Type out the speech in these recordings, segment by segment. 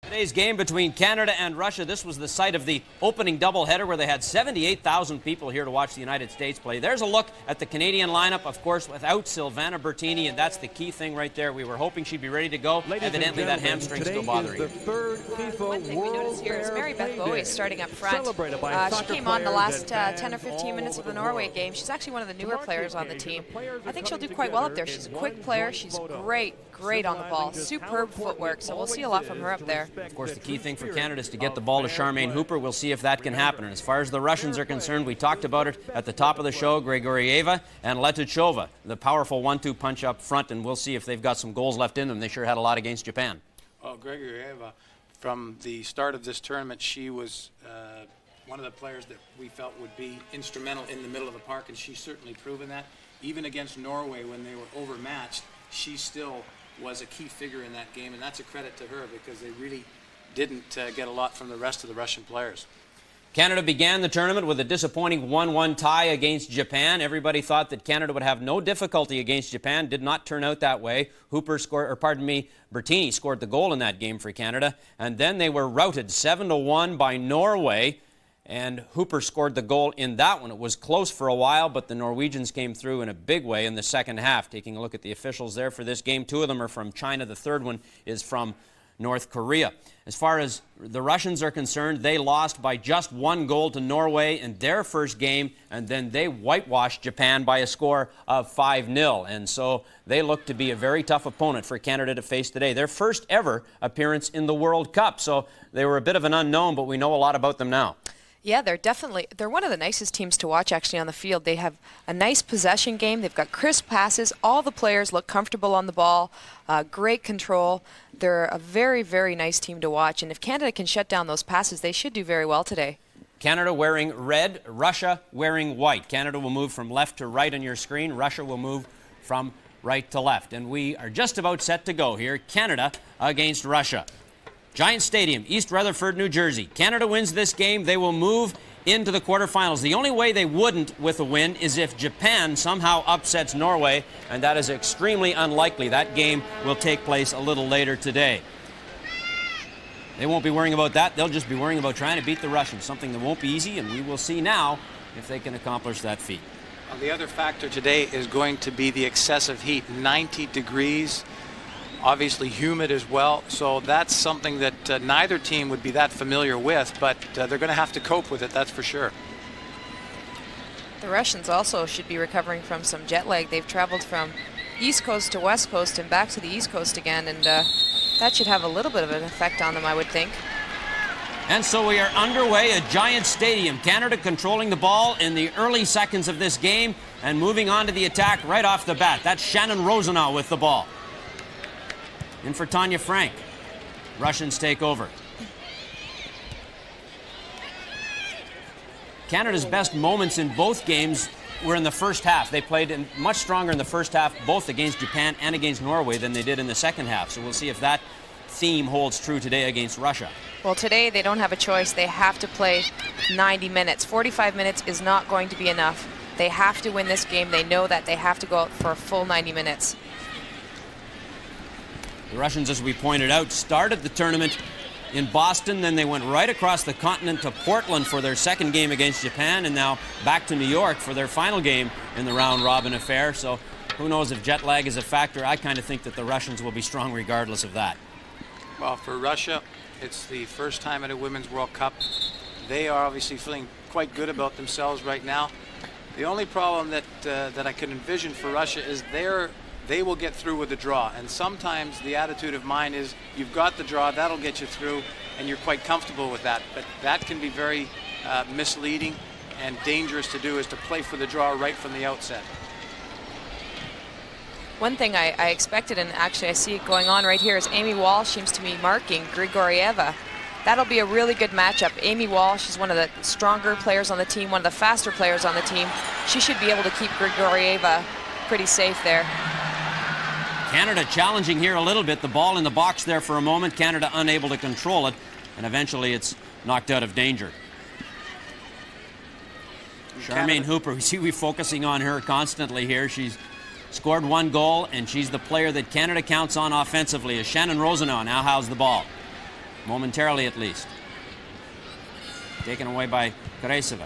Today's game between Canada and Russia, this was the site of the opening doubleheader where they had 78,000 people here to watch the United States play. There's a look at the Canadian lineup, of course, without Silvana Bertini, and that's the key thing right there. We were hoping she'd be ready to go. Evidently, that hamstring's still bothering her. One thing we noticed here is Mary Beth Bowie starting up front. She came on the last 10 or 15 minutes of the Norway game. She's actually one of the newer players on the team. I think she'll do quite well up there. She's a quick player. She's great on the ball. Superb footwork, so we'll see a lot from her up there. Of course, the key thing for Canada is to get the ball to Charmaine Hooper. We'll see if that can happen. And as far as the Russians are concerned, we talked about it at the top of the show, Grigorieva and Letuchova, the powerful 1-2 punch up front, and we'll see if they've got some goals left in them. They sure had a lot against Japan. Well, Grigorieva, from the start of this tournament, she was one of the players that we felt would be instrumental in the middle of the park, and she's certainly proven that. Even against Norway, when they were overmatched, she still was a key figure in that game, and that's a credit to her because they really didn't get a lot from the rest of the Russian players. Canada began the tournament with a disappointing 1-1 tie against Japan. Everybody thought that Canada would have no difficulty against Japan. Did not turn out that way. Bertini scored the goal in that game for Canada, and then they were routed 7-1 by Norway. And Hooper scored the goal in that one. It was close for a while, but the Norwegians came through in a big way in the second half. Taking a look at the officials there for this game, 2 of them are from China. The third one is from North Korea. As far as the Russians are concerned, they lost by just 1 goal to Norway in their first game, and then they whitewashed Japan by a score of 5-0. And so they look to be a very tough opponent for Canada to face today. Their first ever appearance in the World Cup, so they were a bit of an unknown, but we know a lot about them now. Yeah, they're one of the nicest teams to watch actually on the field. They have a nice possession game. They've got crisp passes. All the players look comfortable on the ball. Great control. They're a very, very nice team to watch. And if Canada can shut down those passes, they should do very well today. Canada wearing red, Russia wearing white. Canada will move from left to right on your screen. Russia will move from right to left. And we are just about set to go here. Canada against Russia. Giant Stadium, East-Rutherford, New Jersey. Canada wins this game. They will move into the quarterfinals. The only way they wouldn't with a win is if Japan somehow upsets Norway, and that is extremely unlikely. That game will take place a little later today. They won't be worrying about that. They'll just be worrying about trying to beat the Russians, something that won't be easy, and we will see now if they can accomplish that feat. Well, the other factor today is going to be the excessive heat, 90 degrees. Obviously humid as well, so that's something that neither team would be that familiar with, but they're going to have to cope with it, that's for sure. The Russians also should be recovering from some jet lag. They've traveled from East Coast to West Coast and back to the East Coast again, and that should have a little bit of an effect on them, I would think. And so we are underway at Giant Stadium. Canada controlling the ball in the early seconds of this game and moving on to the attack right off the bat. That's Shannon Rosenau with the ball. In for Tanya Frank. Russians take over. Canada's best moments in both games were in the first half. They played much stronger in the first half, both against Japan and against Norway, than they did in the second half. So we'll see if that theme holds true today against Russia. Well, today they don't have a choice. They have to play 90 minutes. 45 minutes is not going to be enough. They have to win this game. They know that they have to go out for a full 90 minutes. The Russians, as we pointed out, started the tournament in Boston, then they went right across the continent to Portland for their second game against Japan, and now back to New York for their final game in the round-robin affair. So who knows if jet lag is a factor. I kind of think that the Russians will be strong regardless of that. Well, for Russia, it's the first time at a Women's World Cup. They are obviously feeling quite good about themselves right now. The only problem that I can envision for Russia is they will get through with a draw, and sometimes the attitude of mind is you've got the draw, that'll get you through, and you're quite comfortable with that. But that can be very misleading and dangerous to do, is to play for the draw right from the outset. One thing I expected, and actually I see it going on right here, is Amy Walsh seems to be marking Grigorieva. That'll be a really good matchup. Amy Walsh is one of the stronger players on the team, one of the faster players on the team. She should be able to keep Grigorieva pretty safe there. Canada challenging here a little bit. The ball in the box there for a moment. Canada unable to control it, and eventually it's knocked out of danger. Charmaine Hooper, we're focusing on her constantly here. She's scored 1 goal, and she's the player that Canada counts on offensively, as Shannon Rosenau now has the ball. momentarily at least. Taken away by Kareseva.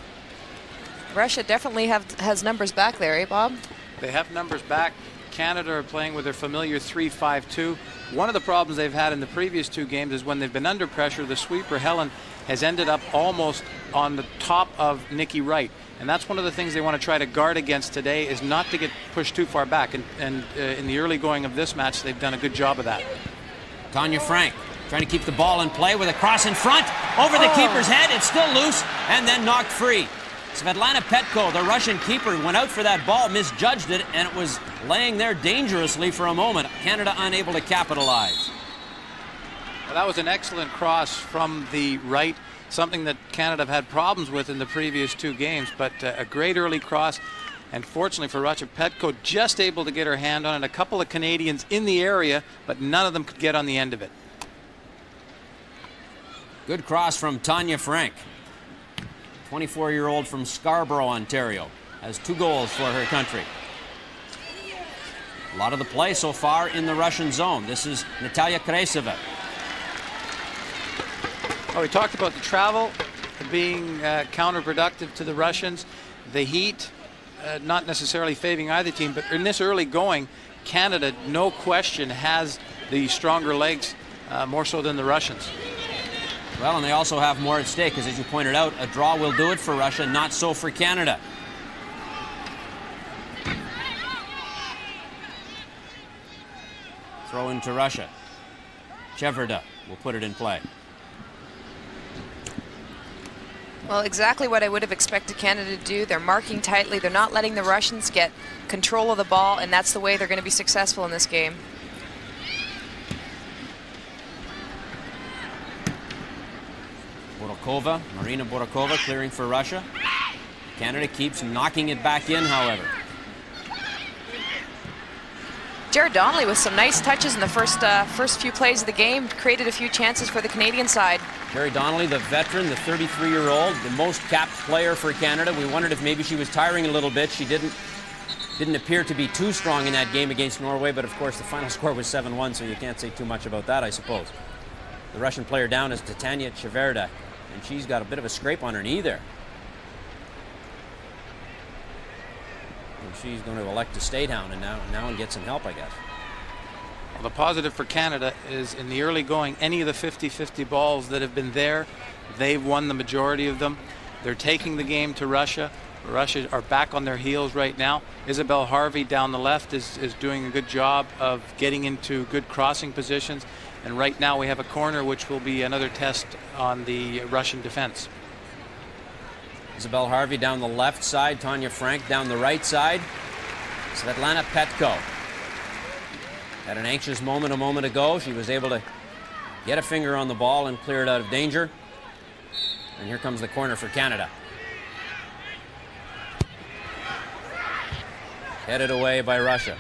Russia definitely has numbers back there, eh, Bob? They have numbers back. Canada are playing with their familiar 3-5-2. One of the problems they've had in the previous two games is when they've been under pressure, the sweeper Helen has ended up almost on the top of Nikki Wright. And that's one of the things they want to try to guard against today, is not to get pushed too far back. And in the early going of this match, they've done a good job of that. Tanya Frank trying to keep the ball in play with a cross in front. Over the keeper's head. It's still loose and then knocked free. Svetlana Petko, the Russian keeper, went out for that ball, misjudged it, and it was laying there dangerously for a moment. Canada unable to capitalize. Well, that was an excellent cross from the right, something that Canada have had problems with in the previous two games, but a great early cross. And fortunately for Russia, Petko just able to get her hand on it. A couple of Canadians in the area, but none of them could get on the end of it. Good cross from Tanya Frank. 24-year-old from Scarborough, Ontario, has 2 goals for her country. A lot of the play so far in the Russian zone. This is Natalia Kareseva. Oh, we talked about the travel being counterproductive to the Russians. The heat, not necessarily favoring either team, but in this early going, Canada, no question, has the stronger legs, more so than the Russians. Well, and they also have more at stake, because as you pointed out, a draw will do it for Russia, not so for Canada. Throw into Russia. Cheverda will put it in play. Well, exactly what I would have expected Canada to do. They're marking tightly. They're not letting the Russians get control of the ball, and that's the way they're going to be successful in this game. Borakova, Marina Borakova clearing for Russia. Canada keeps knocking it back in, however. Jared Donnelly with some nice touches in the first few plays of the game, created a few chances for the Canadian side. Jerry Donnelly, the veteran, the 33-year-old, the most capped player for Canada. We wondered if maybe she was tiring a little bit. She didn't appear to be too strong in that game against Norway, but of course the final score was 7-1, so you can't say too much about that, I suppose. The Russian player down is Titania Cheverda, and she's got a bit of a scrape on her knee there. And she's going to elect to stay down and now get some help, I guess. Well, the positive for Canada is in the early going, any of the 50-50 balls that have been there, they've won the majority of them. They're taking the game to Russia. Russia are back on their heels right now. Isabel Harvey down the left is doing a good job of getting into good crossing positions. And right now we have a corner, which will be another test on the Russian defense. Isabel Harvey down the left side, Tanya Frank down the right side. Svetlana Petko had an anxious moment a moment ago. She was able to get a finger on the ball and clear it out of danger. And here comes the corner for Canada. Headed away by Russia.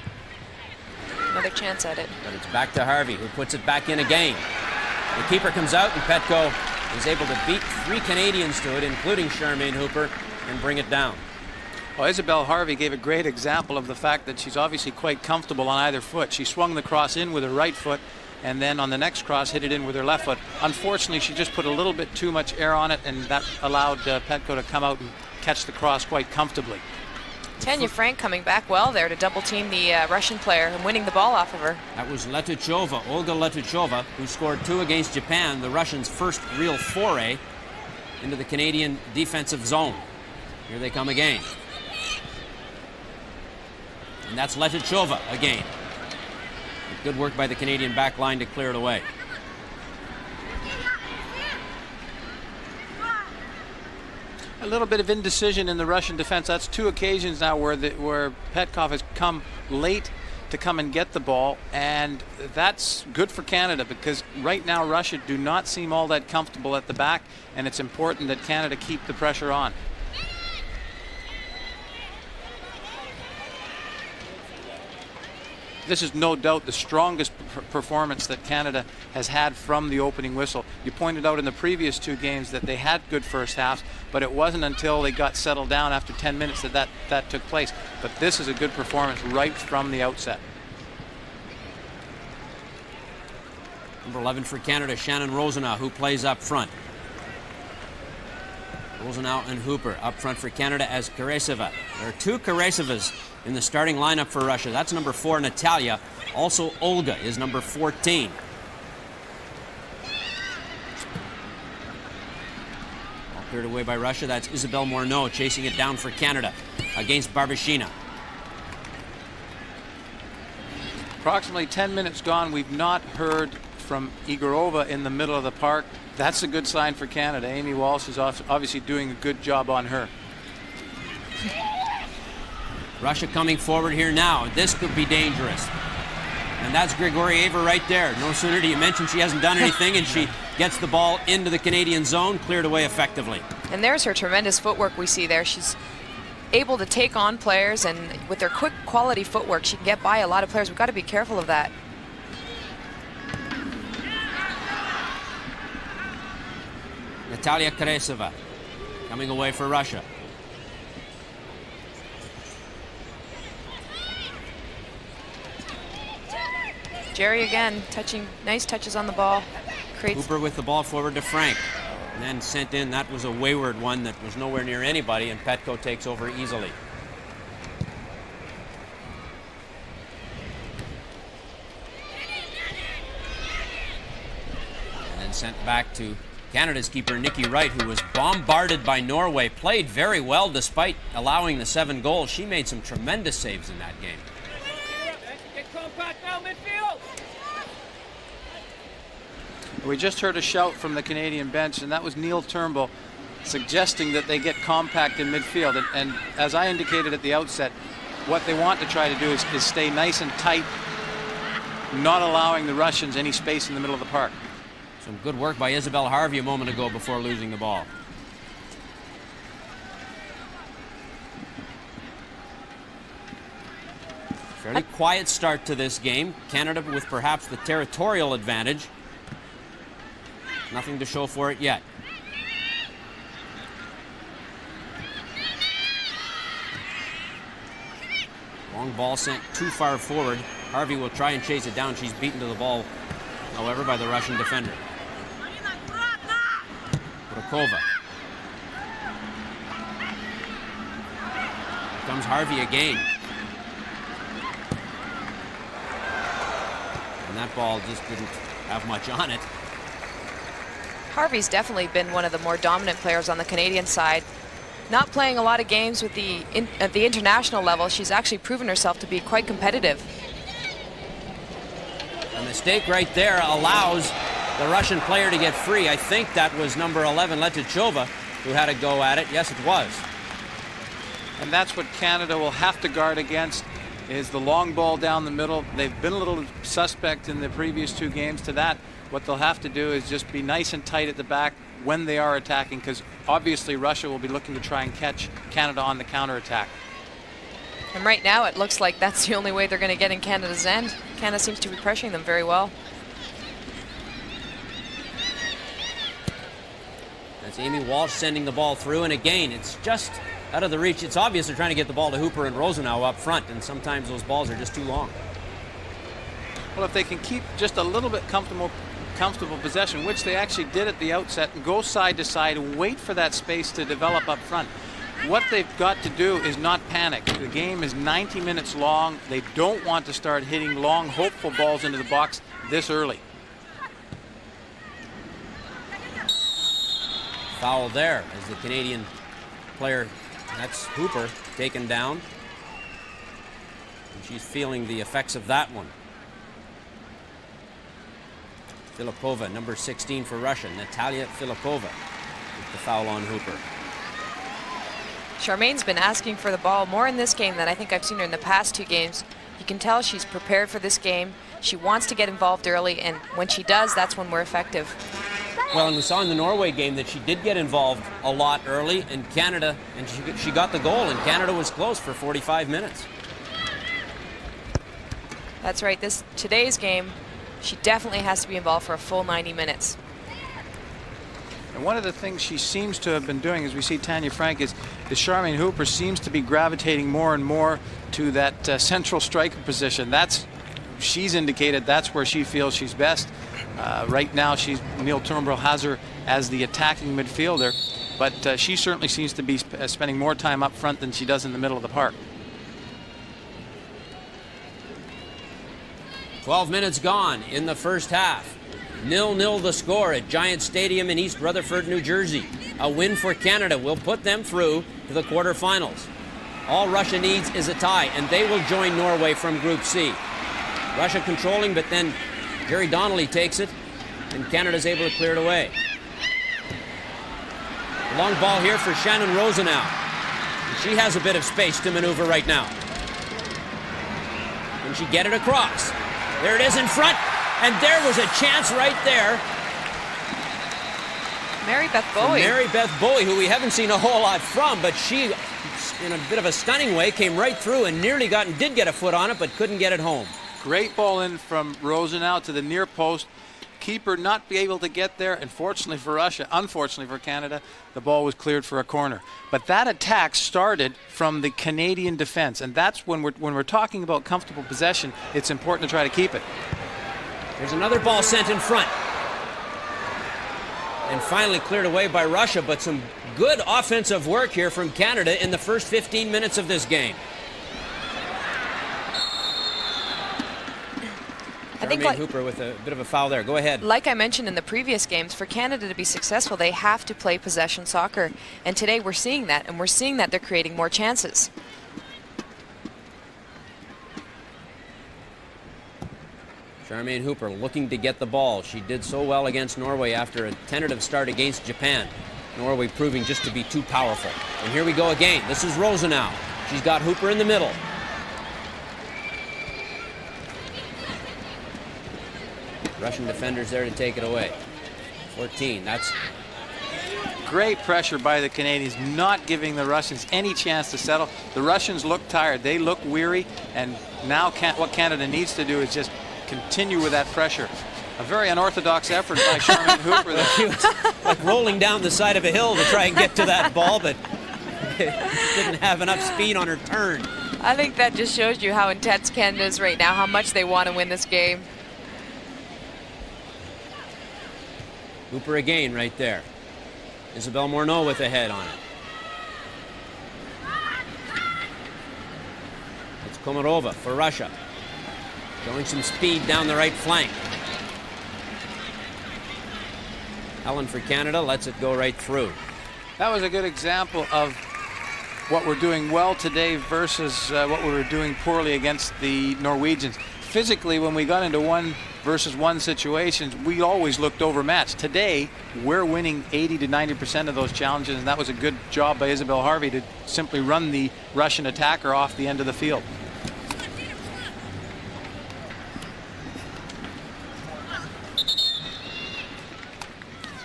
Another chance at it. But it's back to Harvey, who puts it back in again. The keeper comes out, and Petko is able to beat 3 Canadians to it, including Charmaine Hooper, and bring it down. Well, Isabel Harvey gave a great example of the fact that she's obviously quite comfortable on either foot. She swung the cross in with her right foot, and then on the next cross hit it in with her left foot. Unfortunately, she just put a little bit too much air on it, and that allowed Petko to come out and catch the cross quite comfortably. Tanya Frank coming back well there to double team the Russian player and winning the ball off of her. That was Letuchova, Olga Letuchova, who scored 2 against Japan, the Russians' first real foray into the Canadian defensive zone. Here they come again. And that's Letuchova again. Good work by the Canadian back line to clear it away. A little bit of indecision in the Russian defense. That's 2 occasions now where Petkov has come late to come and get the ball, and that's good for Canada because right now Russia do not seem all that comfortable at the back, and it's important that Canada keep the pressure on. This is no doubt the strongest performance that Canada has had from the opening whistle. You pointed out in the previous 2 games that they had good first halves, but it wasn't until they got settled down after 10 minutes that took place. But this is a good performance right from the outset. Number 11 for Canada, Shannon Rosenau, who plays up front. Rosenau and Hooper up front for Canada as Kareseva. There are two Karesevas in the starting lineup for Russia. That's number 4, Natalia. Also, Olga is number 14. All cleared away by Russia. That's Isabelle Morneau chasing it down for Canada against Barbashina. Approximately 10 minutes gone. We've not heard from Igorova in the middle of the park. That's a good sign for Canada. Amy Walsh is obviously doing a good job on her. Russia coming forward here now. This could be dangerous. And that's Grigorieva right there. No sooner do you mention she hasn't done anything, and she gets the ball into the Canadian zone, cleared away effectively. And there's her tremendous footwork we see there. She's able to take on players, and with her quick quality footwork, she can get by a lot of players. We've got to be careful of that. Natalia Kareseva coming away for Russia. Jerry again, nice touches on the ball. Hooper with the ball forward to Frenk. And then sent in, that was a wayward one that was nowhere near anybody, and Petko takes over easily. And then sent back to Canada's keeper, Nikki Wright, who was bombarded by Norway, played very well despite allowing the 7 goals. She made some tremendous saves in that game. We just heard a shout from the Canadian bench, and that was Nil Tёrnbulll suggesting that they get compact in midfield. And as I indicated at the outset, what they want to try to do is stay nice and tight, not allowing the Russians any space in the middle of the park. Some good work by Isabelle Harvey a moment ago before losing the ball. Fairly quiet start to this game. Canada with perhaps the territorial advantage. Nothing to show for it yet. Long ball sent too far forward. Harvey will try and chase it down. She's beaten to the ball, however, by the Russian defender. Brokova. Here comes Harvey again. And that ball just didn't have much on it. Harvey's definitely been one of the more dominant players on the Canadian side. Not playing a lot of games with at the international level, she's actually proven herself to be quite competitive. A mistake right there allows the Russian player to get free. I think that was number 11, Letichova, who had a go at it. Yes, it was. And that's what Canada will have to guard against, is the long ball down the middle. They've been a little suspect in the previous 2 games to that. What they'll have to do is just be nice and tight at the back when they are attacking, because obviously Russia will be looking to try and catch Canada on the counterattack. And right now it looks like that's the only way they're going to get in Canada's end. Canada seems to be pressuring them very well. That's Amy Walsh sending the ball through, and again, it's just out of the reach. It's obvious they're trying to get the ball to Hooper and Rosenau up front, and sometimes those balls are just too long. Well, if they can keep just a little bit comfortable possession, which they actually did at the outset, and go side to side and wait for that space to develop up front. What they've got to do is not panic. The game is 90 minutes long. They don't want to start hitting long, hopeful balls into the box this early. Foul there as the Canadian player, that's Hooper, taken down. And she's feeling the effects of that one. Filipova, number 16 for Russia, Natalia Filipova, with the foul on Hooper. Charmaine's been asking for the ball more in this game than I think I've seen her in the past 2 games. You can tell she's prepared for this game. She wants to get involved early, and when she does, that's when we're effective. Well, and we saw in the Norway game that she did get involved a lot early, and Canada, and she got the goal, and Canada was close for 45 minutes. That's right. Today's game, she definitely has to be involved for a full 90 minutes. And one of the things she seems to have been doing, as we see Tanya Frank, is Charmaine Hooper seems to be gravitating more and more to that central striker position. She's indicated that's where she feels she's best. Right now, Nil Tёrnbulл has her as the attacking midfielder, but she certainly seems to be spending more time up front than she does in the middle of the park. 12 minutes gone in the first half. 0-0 the score at Giants Stadium in Ist-Ruterford, New Jersey. A win for Canada will put them through to the quarterfinals. All Russia needs is a tie, and they will join Norway from Group C. Russia controlling, but then Jerry Donnelly takes it, and Canada's able to clear it away. A long ball here for Shannon Rosenau. She has a bit of space to maneuver right now. Can she get it across? There it is in front, and there was a chance right there. Mary Beth Bowie. Mary Beth Bowie, who we haven't seen a whole lot from, but she, in a bit of a stunning way, came right through and nearly did get a foot on it, but couldn't get it home. Great ball in from Rosenau to the near post. Keeper not be able to get there, and fortunately for Russia, unfortunately for Canada, the ball was cleared for a corner. But that attack started from the Canadian defense, and that's when we're talking about comfortable possession, it's important to try to keep it. There's another ball sent in front. And finally cleared away by Russia, but some good offensive work here from Canada in the first 15 minutes of this game. I think Charmaine Hooper with a bit of a foul there. Go ahead. Like I mentioned in the previous games, for Canada to be successful, they have to play possession soccer. And today we're seeing that, and we're seeing that they're creating more chances. Charmaine Hooper looking to get the ball. She did so well against Norway after a tentative start against Japan. Norway proving just to be too powerful. And here we go again. This is Rosenau. She's got Hooper in the middle. Russian defenders there to take it away. 14, that's... Great pressure by the Canadians, not giving the Russians any chance to settle. The Russians look tired, they look weary, and now what Canada needs to do is just continue with that pressure. A very unorthodox effort by Charmaine Hooper. She was like rolling down the side of a hill to try and get to that ball, but didn't have enough speed on her turn. I think that just shows you how intense Canada is right now, how much they want to win this game. Hooper again right there. Isabelle Morneau with a head on it. It's Komarova for Russia. Showing some speed down the right flank. Helen for Canada lets it go right through. That was a good example of what we're doing well today versus what we were doing poorly against the Norwegians. Physically, when we got into 1-versus-1 situations, we always looked overmatched. Today, we're winning 80 to 90% of those challenges, and that was a good job by Isabelle Harvey to simply run the Russian attacker off the end of the field.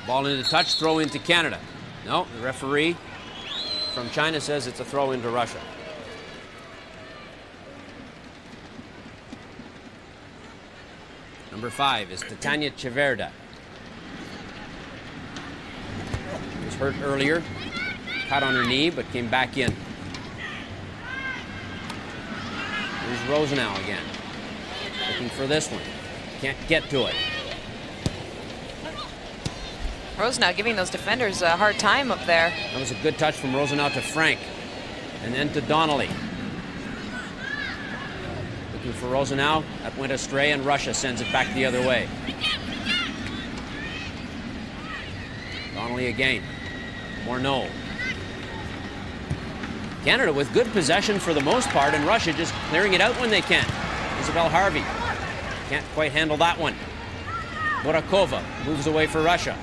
Ball into touch, throw into Canada. No, the referee from China says it's a throw into Russia. Number 5 is Titania Cheverda. Was hurt earlier, caught on her knee, but came back in. Here's Rosenau again, looking for this one. Can't get to it. Rosenau giving those defenders a hard time up there. That was a good touch from Rosenau to Frenk, and then to Donnelly. Looking for Rosenau, that went astray, and Russia sends it back the other way. Donnelly again. Morneau. Canada with good possession for the most part, and Russia just clearing it out when they can. Isabelle Harvey can't quite handle that one. Burakova moves away for Russia.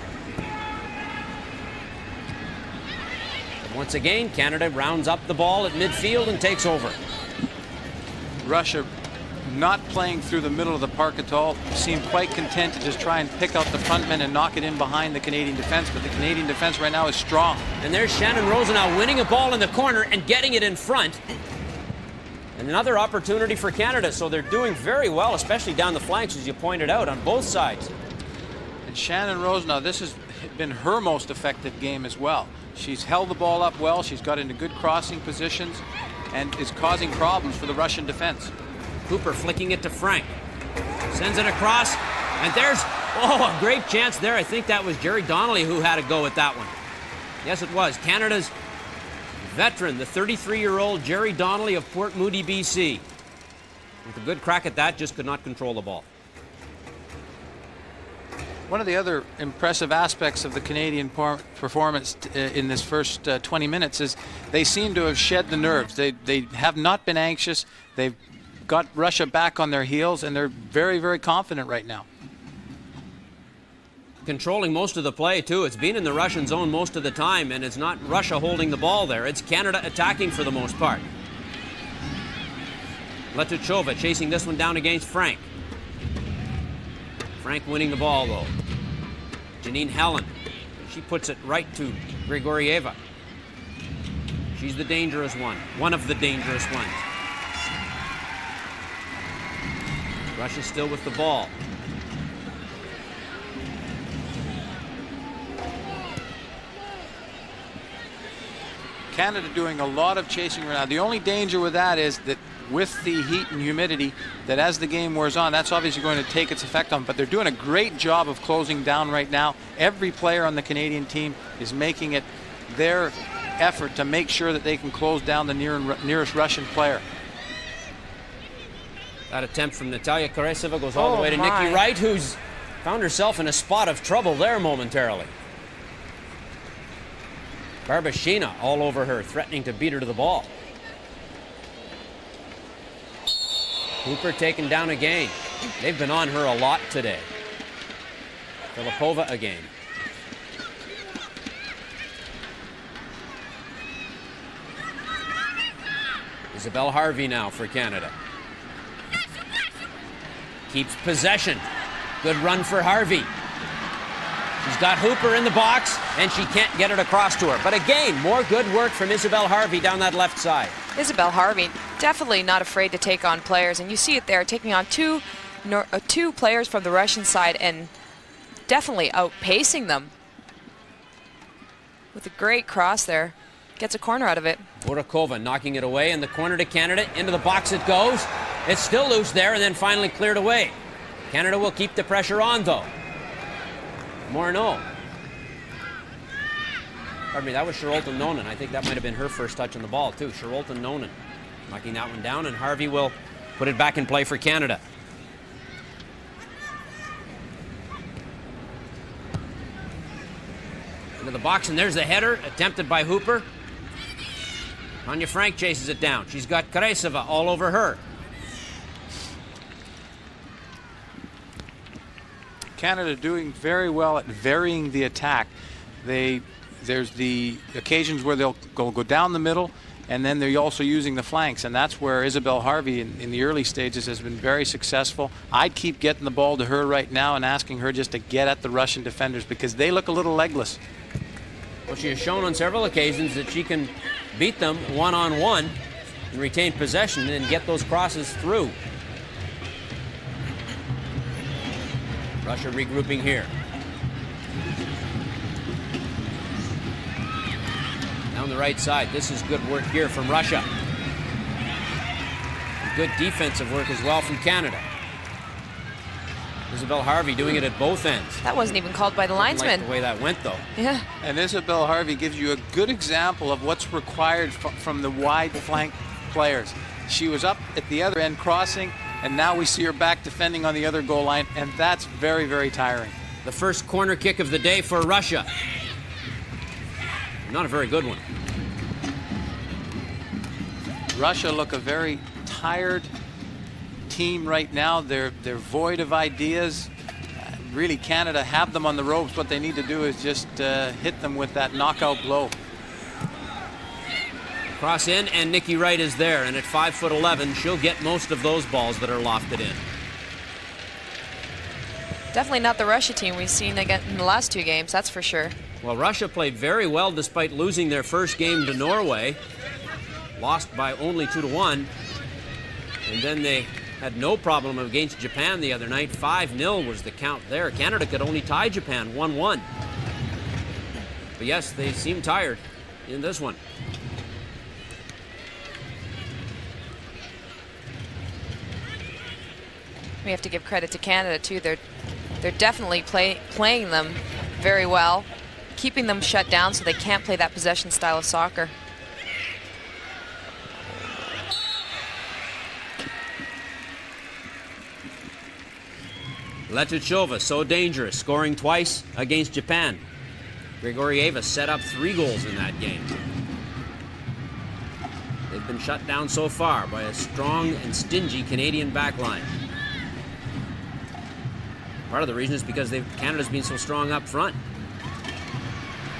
But once again, Canada rounds up the ball at midfield and takes over. Russia not playing through the middle of the park at all. Seemed quite content to just try and pick out the front men and knock it in behind the Canadian defense, but the Canadian defense right now is strong. And there's Shannon Rosenau winning a ball in the corner and getting it in front. And another opportunity for Canada, so they're doing very well, especially down the flanks, as you pointed out, on both sides. And Shannon Rosenau, this has been her most effective game as well. She's held the ball up well, she's got into good crossing positions, and is causing problems for the Russian defense. Cooper flicking it to Frenk. Sends it across, And there's, a great chance there. I think that was Jerry Donnelly who had a go at that one. Yes, it was. Canada's veteran, the 33-year-old Jerry Donnelly of Port Moody, BC. With a good crack at that, just could not control the ball. One of the other impressive aspects of the Canadian performance in this first 20 minutes is they seem to have shed the nerves. They have not been anxious. They've got Russia back on their heels, and they're very, very confident right now. Controlling most of the play, too. It's been in the Russian zone most of the time, and it's not Russia holding the ball there. It's Canada attacking for the most part. Letuchova chasing this one down against Frenk. Frenk winning the ball, though. Janine Helen. She puts it right to Grigorieva. She's the dangerous one. One of the dangerous ones. Russia's still with the ball. Canada doing a lot of chasing right now. The only danger with that is that with the heat and humidity, that as the game wears on, that's obviously going to take its effect on them. But they're doing a great job of closing down right now. Every player on the Canadian team is making it their effort to make sure that they can close down the nearest Russian player. That attempt from Natalia Kareseva goes all the way to Nikki Wright, who's found herself in a spot of trouble there momentarily. Barbashina all over her, threatening to beat her to the ball. Hooper taken down again. They've been on her a lot today. Filipova again. Isabelle Harvey now for Canada. Keeps possession. Good run for Harvey. She's got Hooper in the box, and she can't get it across to her. But again, more good work from Isabelle Harvey down that left side. Isabelle Harvey, definitely not afraid to take on players, and you see it there, taking on two players from the Russian side and definitely outpacing them. With a great cross there. Gets a corner out of it. Burakova knocking it away in the corner to Canada. Into the box it goes. It's still loose there and then finally cleared away. Canada will keep the pressure on, though. Morno. Pardon me, that was Charolta Nonen. I think that might have been her first touch on the ball, too. Charolta Nonen knocking that one down, and Harvey will put it back in play for Canada. Into the box, and there's the header, attempted by Hooper. Tanya Frank chases it down. She's got Kareseva all over her. Canada doing very well at varying the attack. There's the occasions where they'll go down the middle, and then they're also using the flanks, and that's where Isabelle Harvey in the early stages has been very successful. I'd keep getting the ball to her right now and asking her just to get at the Russian defenders because they look a little legless. Well, she has shown on several occasions that she can beat them one-on-one and retain possession and get those crosses through. Russia regrouping here. Down the right side. This is good work here from Russia. Good defensive work as well from Canada. Isabelle Harvey doing it at both ends. That wasn't even called by the linesman. Like the way that went, though. Yeah. And Isabelle Harvey gives you a good example of what's required from the wide flank players. She was up at the other end crossing, and now we see her back defending on the other goal line, and that's very, very tiring. The first corner kick of the day for Russia. Not a very good one. Russia look a very tired team right now. They're void of ideas. Really, Canada have them on the ropes. What they need to do is just hit them with that knockout blow. Cross in, and Nikki Wright is there, and at 5'11", she'll get most of those balls that are lofted in. Definitely not the Russia team we've seen again in the last two games, that's for sure. Well, Russia played very well despite losing their first game to Norway. Lost by only 2-1. And then they had no problem against Japan the other night. 5-0 was the count there. Canada could only tie Japan 1-1. But yes, they seem tired in this one. We have to give credit to Canada, too. They're They're definitely playing them very well, keeping them shut down so they can't play that possession style of soccer. Letuchova, so dangerous, scoring twice against Japan. Grigorieva set up 3 goals in that game. They've been shut down so far by a strong and stingy Canadian backline. Part of the reason is because Canada's been so strong up front.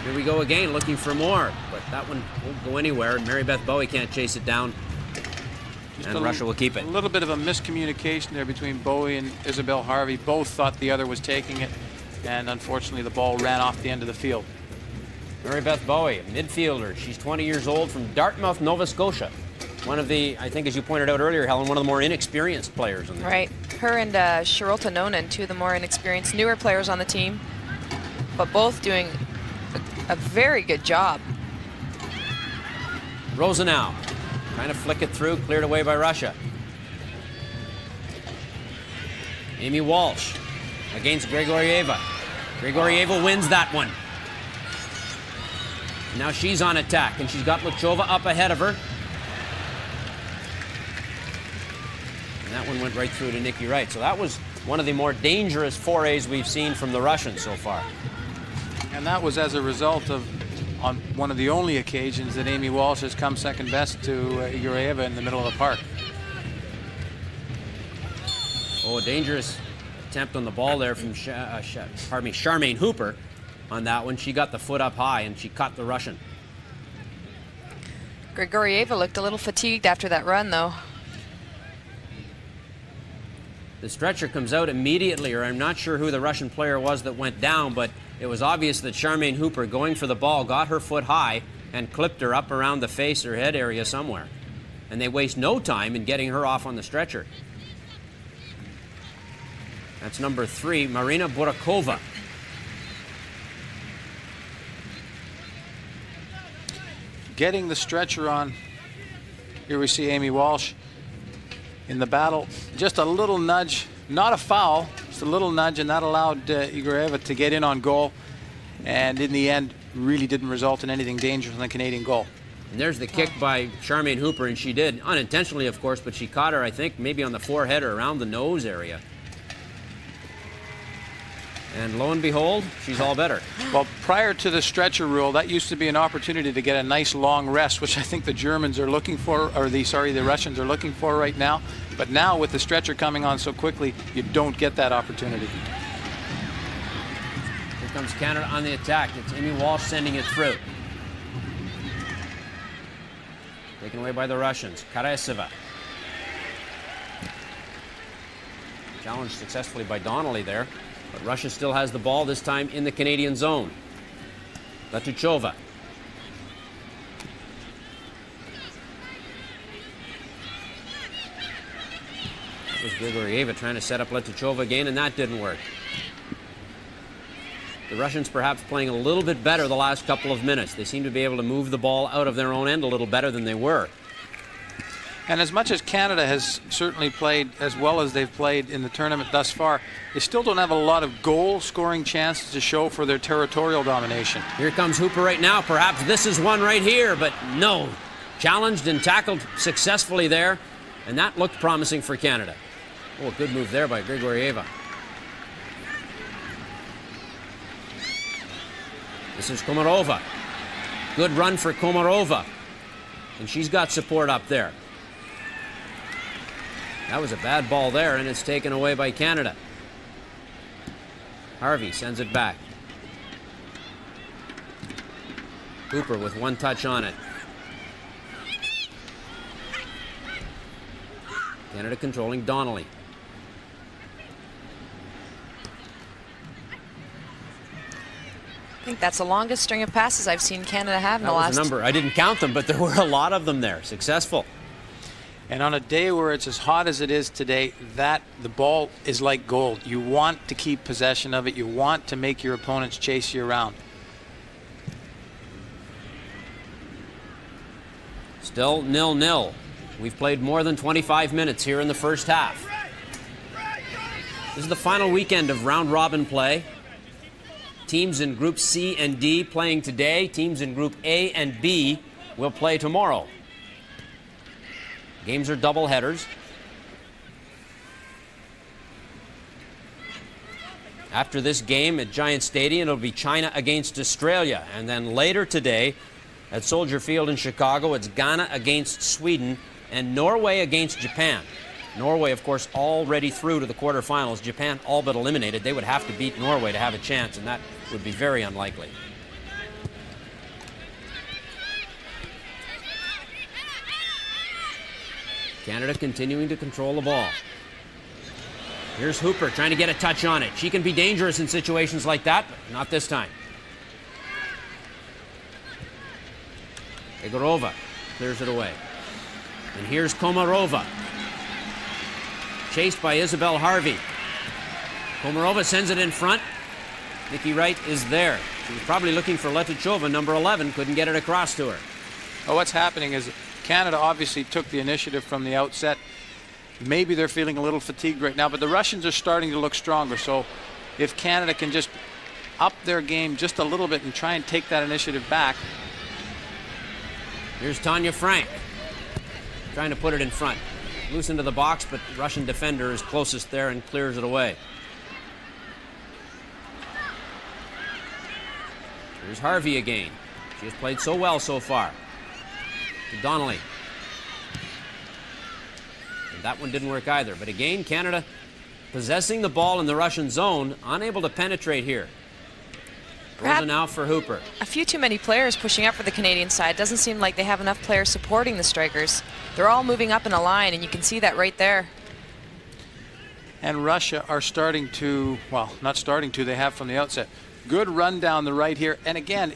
Here we go again, looking for more, but that one won't go anywhere, and Mary Beth Bowie can't chase it down, and Russia will keep it. A little bit of a miscommunication there between Bowie and Isabel Harvey. Both thought the other was taking it, and unfortunately the ball ran off the end of the field. Mary Beth Bowie, a midfielder. She's 20 years old, from Dartmouth, Nova Scotia. One of the, I think as you pointed out earlier, Helen, one of the more inexperienced players on the team. Right. Her and Charlotte Nonen, 2 of the more inexperienced, newer players on the team, but both doing a very good job. Rouznow trying to flick it through, cleared away by Russia. Amy Walsh against Grigorieva. Grigorieva wins that one. Now she's on attack, and she's got Luchova up ahead of her. And that one went right through to Nikki Wright. So that was one of the more dangerous forays we've seen from the Russians so far. And that was as a result of, on one of the only occasions that Amy Walsh has come second best to Grigorieva in the middle of the park. Oh, a dangerous attempt on the ball there from Charmane Hooper on that one. She got the foot up high and she caught the Russian. Grigorieva looked a little fatigued after that run, though. The stretcher comes out immediately, or I'm not sure who the Russian player was that went down, but it was obvious that Charmane Hooper, going for the ball, got her foot high and clipped her up around the face or head area somewhere. And they waste no time in getting her off on the stretcher. That's number 3, Marina Burakova. Getting the stretcher on. Here we see Amy Walsh in the battle. Just a little nudge, not a foul, just a little nudge, and that allowed Grigorieva to get in on goal. And in the end, really didn't result in anything dangerous in the Canadian goal. And there's the kick by Charmane Hooper, and she did, unintentionally of course, but she caught her, I think, maybe on the forehead or around the nose area. And lo and behold, she's all better. Well, prior to the stretcher rule, that used to be an opportunity to get a nice long rest, which I think the Germans are looking for, or the Russians are looking for right now. But now with the stretcher coming on so quickly, you don't get that opportunity. Here comes Canada on the attack. It's Amy Walsh sending it through. Taken away by the Russians. Kareseva. Challenged successfully by Donnelly there. But Russia still has the ball, this time in the Canadian zone. Letuchova. That was Grigorieva trying to set up Letuchova again, and that didn't work. The Russians perhaps playing a little bit better the last couple of minutes. They seem to be able to move the ball out of their own end a little better than they were. And as much as Canada has certainly played as well as they've played in the tournament thus far, they still don't have a lot of goal-scoring chances to show for their territorial domination. Here comes Hooper right now. Perhaps this is one right here, but no. Challenged and tackled successfully there, and that looked promising for Canada. Oh, a good move there by Grigorieva. This is Komarova. Good run for Komarova. And she's got support up there. That was a bad ball there, and it's taken away by Canada. Harvey sends it back. Hooper with one touch on it. Canada controlling Donnelly. I think that's the longest string of passes I've seen Canada have in the last... That was a number. I didn't count them, but there were a lot of them there. Successful. And on a day where it's as hot as it is today, the ball is like gold. You want to keep possession of it. You want to make your opponents chase you around. Still 0-0. We've played more than 25 minutes here in the first half. This is the final weekend of round-robin play. Teams in Group C and D playing today. Teams in Group A and B will play tomorrow. Games are double headers. After this game at Giants Stadium, it'll be China against Australia. And then later today at Soldier Field in Chicago, it's Ghana against Sweden and Norway against Japan. Norway, of course, already through to the quarterfinals. Japan all but eliminated. They would have to beat Norway to have a chance, and that would be very unlikely. Canada continuing to control the ball. Here's Hooper trying to get a touch on it. She can be dangerous in situations like that, but not this time. Egorova clears it away. And here's Komarova. Chased by Isabel Harvey. Komarova sends it in front. Nikki Wright is there. She was probably looking for Letachova, number 11. Couldn't get it across to her. Well, what's happening is Canada obviously took the initiative from the outset. Maybe they're feeling a little fatigued right now, but the Russians are starting to look stronger. So if Canada can just up their game just a little bit and try and take that initiative back. Here's Tanya Frank trying to put it in front. Loose into the box, but the Russian defender is closest there and clears it away. Here's Harvey again. She has played so well so far. To Donnelly. And that one didn't work either. But again, Canada possessing the ball in the Russian zone, unable to penetrate here. Rouznow for Hooper. A few too many players pushing up for the Canadian side. Doesn't seem like they have enough players supporting the strikers. They're all moving up in a line, and you can see that right there. And Russia are starting to, well, not starting to, they have from the outset. Good run down the right here. And again,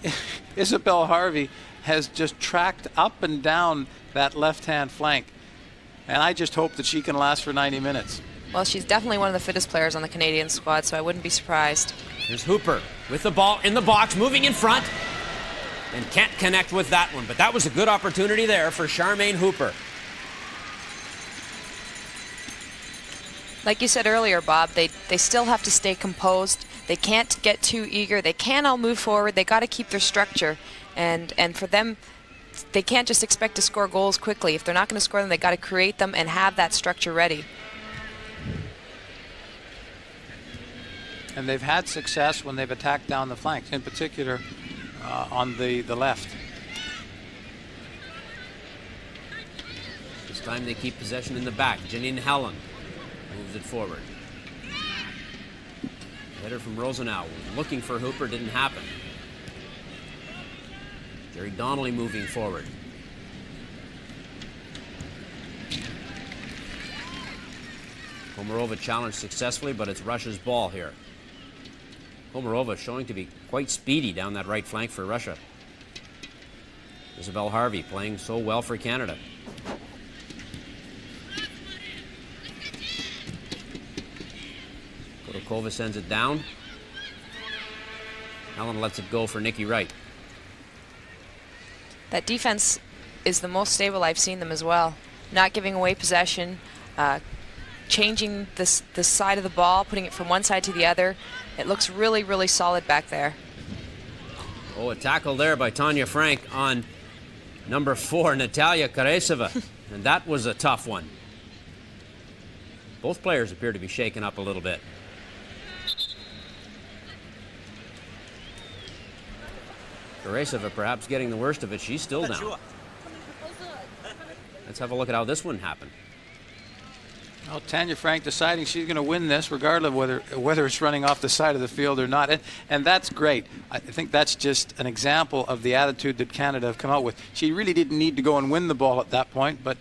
Isabel Harvey has just tracked up and down that left-hand flank. And I just hope that she can last for 90 minutes. Well, she's definitely one of the fittest players on the Canadian squad, so I wouldn't be surprised. Here's Hooper with the ball in the box, moving in front, and can't connect with that one. But that was a good opportunity there for Charmaine Hooper. Like you said earlier, Bob, they still have to stay composed. They can't get too eager. They can't all move forward. They got to keep their structure. And for them, they can't just expect to score goals quickly. If they're not going to score them, they got to create them and have that structure ready. And they've had success when they've attacked down the flanks, in particular on the left. This time they keep possession in the back. Janine Helen moves it forward. Header from Rouznow, looking for Hooper, didn't happen. Jerry Donnelly moving forward. Komarova challenged successfully, but it's Russia's ball here. Komarova showing to be quite speedy down that right flank for Russia. Isabel Harvey playing so well for Canada. Kodakova sends it down. Helen lets it go for Nikki Wright. That defense is the most stable I've seen them as well. Not giving away possession, changing the side of the ball, putting it from one side to the other. It looks really, really solid back there. Oh, a tackle there by Tanya Frank on number 4, Natalia Karesova. And that was a tough one. Both players appear to be shaken up a little bit. Karesova perhaps getting the worst of it. She's still down. Let's have a look at how this one happened. Well, Tanya Frank deciding she's going to win this regardless of whether it's running off the side of the field or not. And that's great. I think that's just an example of the attitude that Canada have come out with. She really didn't need to go and win the ball at that point, but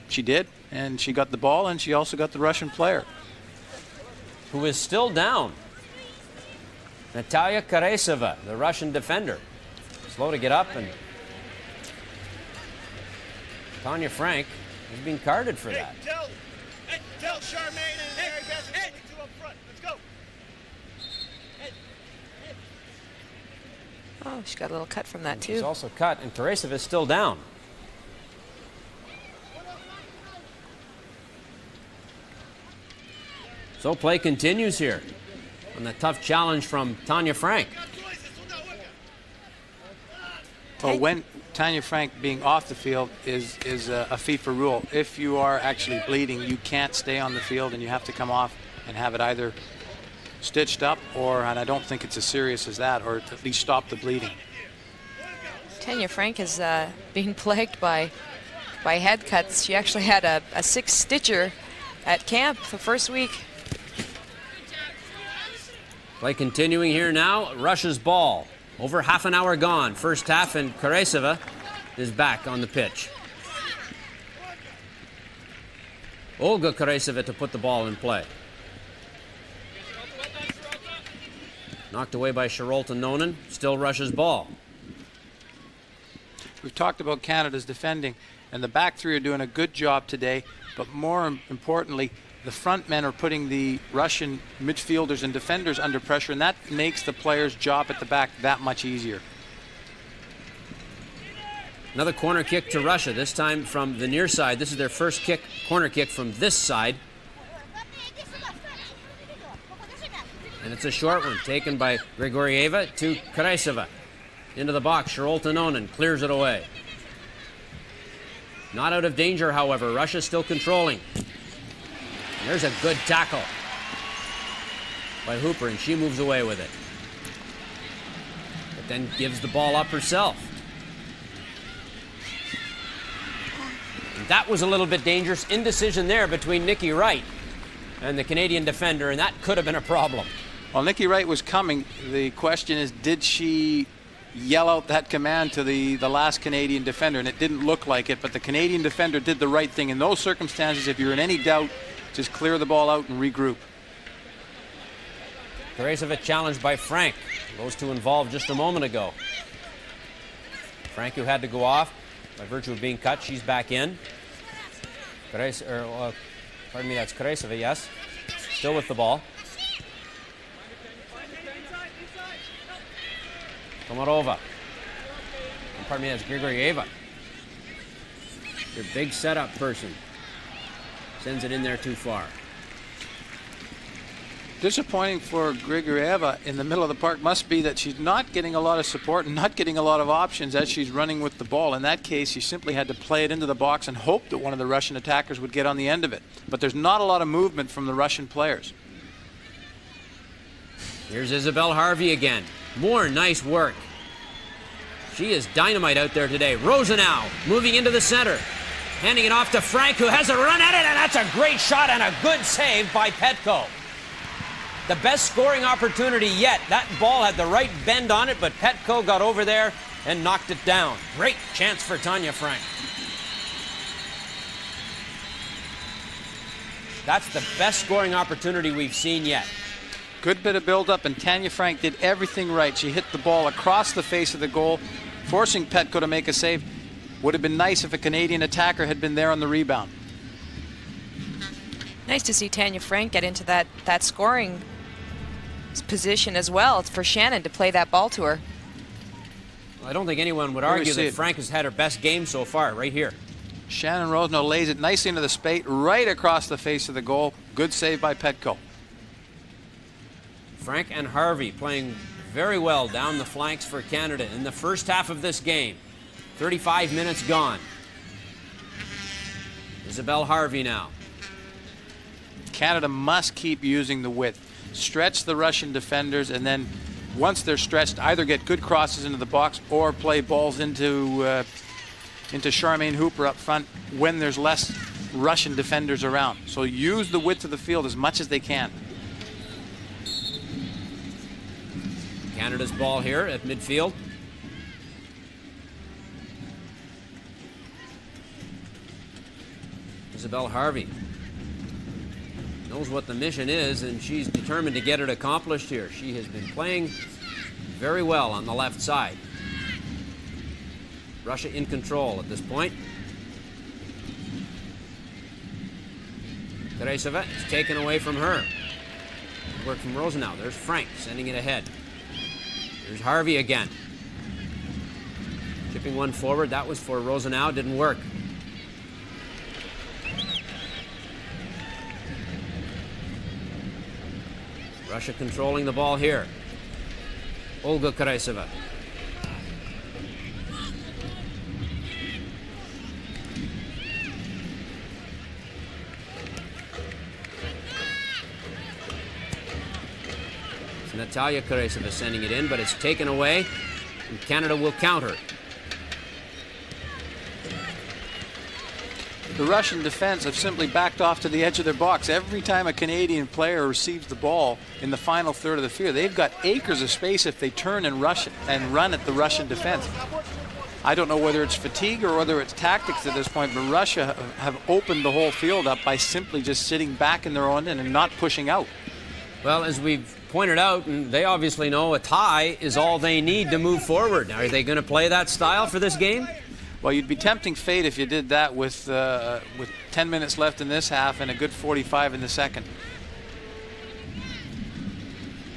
she did. And she got the ball, and she also got the Russian player. Who is still down. Natalia Karesova, the Russian defender. Slow to get up, and Tanya Frank has been carded for that. Tell Charmaigne and Mary Beth to take two up front. Let's go. Oh, she got a little cut from that, too. She's also cut, and Karesova is still down. So play continues here on the tough challenge from Tanya Frank. Well, when Tanya Frank being off the field is a FIFA rule. If you are actually bleeding, you can't stay on the field and you have to come off and have it either stitched up or, and I don't think it's as serious as that, or at least stop the bleeding. Tanya Frank is being plagued by head cuts. She actually had a 6-stitcher at camp the first week. Play continuing here now. Russia's ball. Over half an hour gone. First half, and Kareseva is back on the pitch. Olga Kareseva to put the ball in play. Knocked away by Charolta Nonenen. Still Russia's ball. We've talked about Canada's defending, and the back three are doing a good job today, but more importantly, the front men are putting the Russian midfielders and defenders under pressure, and that makes the players' job at the back that much easier. Another corner kick to Russia, this time from the near side. This is their first corner kick from this side. And it's a short one, taken by Grigorieva to Kareseva. Into the box, Charolta Nonenen clears it away. Not out of danger, however. Russia still controlling. There's a good tackle by Hooper, and she moves away with it. But then gives the ball up herself. And that was a little bit dangerous. Indecision there between Nikki Wright and the Canadian defender, and that could have been a problem. Well, Nikki Wright was coming. The question is, did she yell out that command to the last Canadian defender? And it didn't look like it, but the Canadian defender did the right thing. In those circumstances, if you're in any doubt, just clear the ball out and regroup. Kareseva challenged by Frank. Those two involved just a moment ago. Frank, who had to go off by virtue of being cut, she's back in. That's Kareseva, yes. Still with the ball. Komarova. Pardon me, that's Grigorieva. Their big setup person. Sends it in there too far. Disappointing for Grigorieva in the middle of the park must be that she's not getting a lot of support and not getting a lot of options as she's running with the ball. In that case, she simply had to play it into the box and hope that one of the Russian attackers would get on the end of it. But there's not a lot of movement from the Russian players. Here's Isabelle Harvey again. More nice work. She is dynamite out there today. Rouznow moving into the center. Handing it off to Frank, who has a run at it, and that's a great shot and a good save by Petko. The best scoring opportunity yet. That ball had the right bend on it, but Petko got over there and knocked it down. Great chance for Tanya Frank. That's the best scoring opportunity we've seen yet. Good bit of build-up, and Tanya Frank did everything right. She hit the ball across the face of the goal, forcing Petko to make a save. Would have been nice if a Canadian attacker had been there on the rebound. Nice to see Tanya Frank get into that scoring position as well. It's for Shannon to play that ball to her. Well, I don't think anyone would argue that Frank has had her best game so far, right here. Shannon Rouznow lays it nicely into the spate, right across the face of the goal. Good save by Petko. Frank and Harvey playing very well down the flanks for Canada in the first half of this game. 35 minutes gone. Isabelle Harvey now. Canada must keep using the width. Stretch the Russian defenders, and then once they're stretched, either get good crosses into the box or play balls into Charmaigne Hooper up front when there's less Russian defenders around. So use the width of the field as much as they can. Canada's ball here at midfield. Isabelle Harvey knows what the mission is, and she's determined to get it accomplished here. She has been playing very well on the left side. Russia in control at this point. Kareseva is taken away from her. Work from Rouznow. There's Frank sending it ahead. There's Harvey again. Chipping one forward. That was for Rouznow. Didn't work. Russia controlling the ball here. Olga Karaseva. It's Natalia Karaseva sending it in, but it's taken away, and Canada will counter. The Russian defense have simply backed off to the edge of their box. Every time a Canadian player receives the ball in the final third of the field, they've got acres of space if they turn and run at the Russian defense. I don't know whether it's fatigue or whether it's tactics at this point, but Russia have opened the whole field up by simply just sitting back in their own end and not pushing out. Well, as we've pointed out, and they obviously know, a tie is all they need to move forward. Now, are they going to play that style for this game? Well, you'd be tempting fate if you did that with 10 minutes left in this half and a good 45 in the second.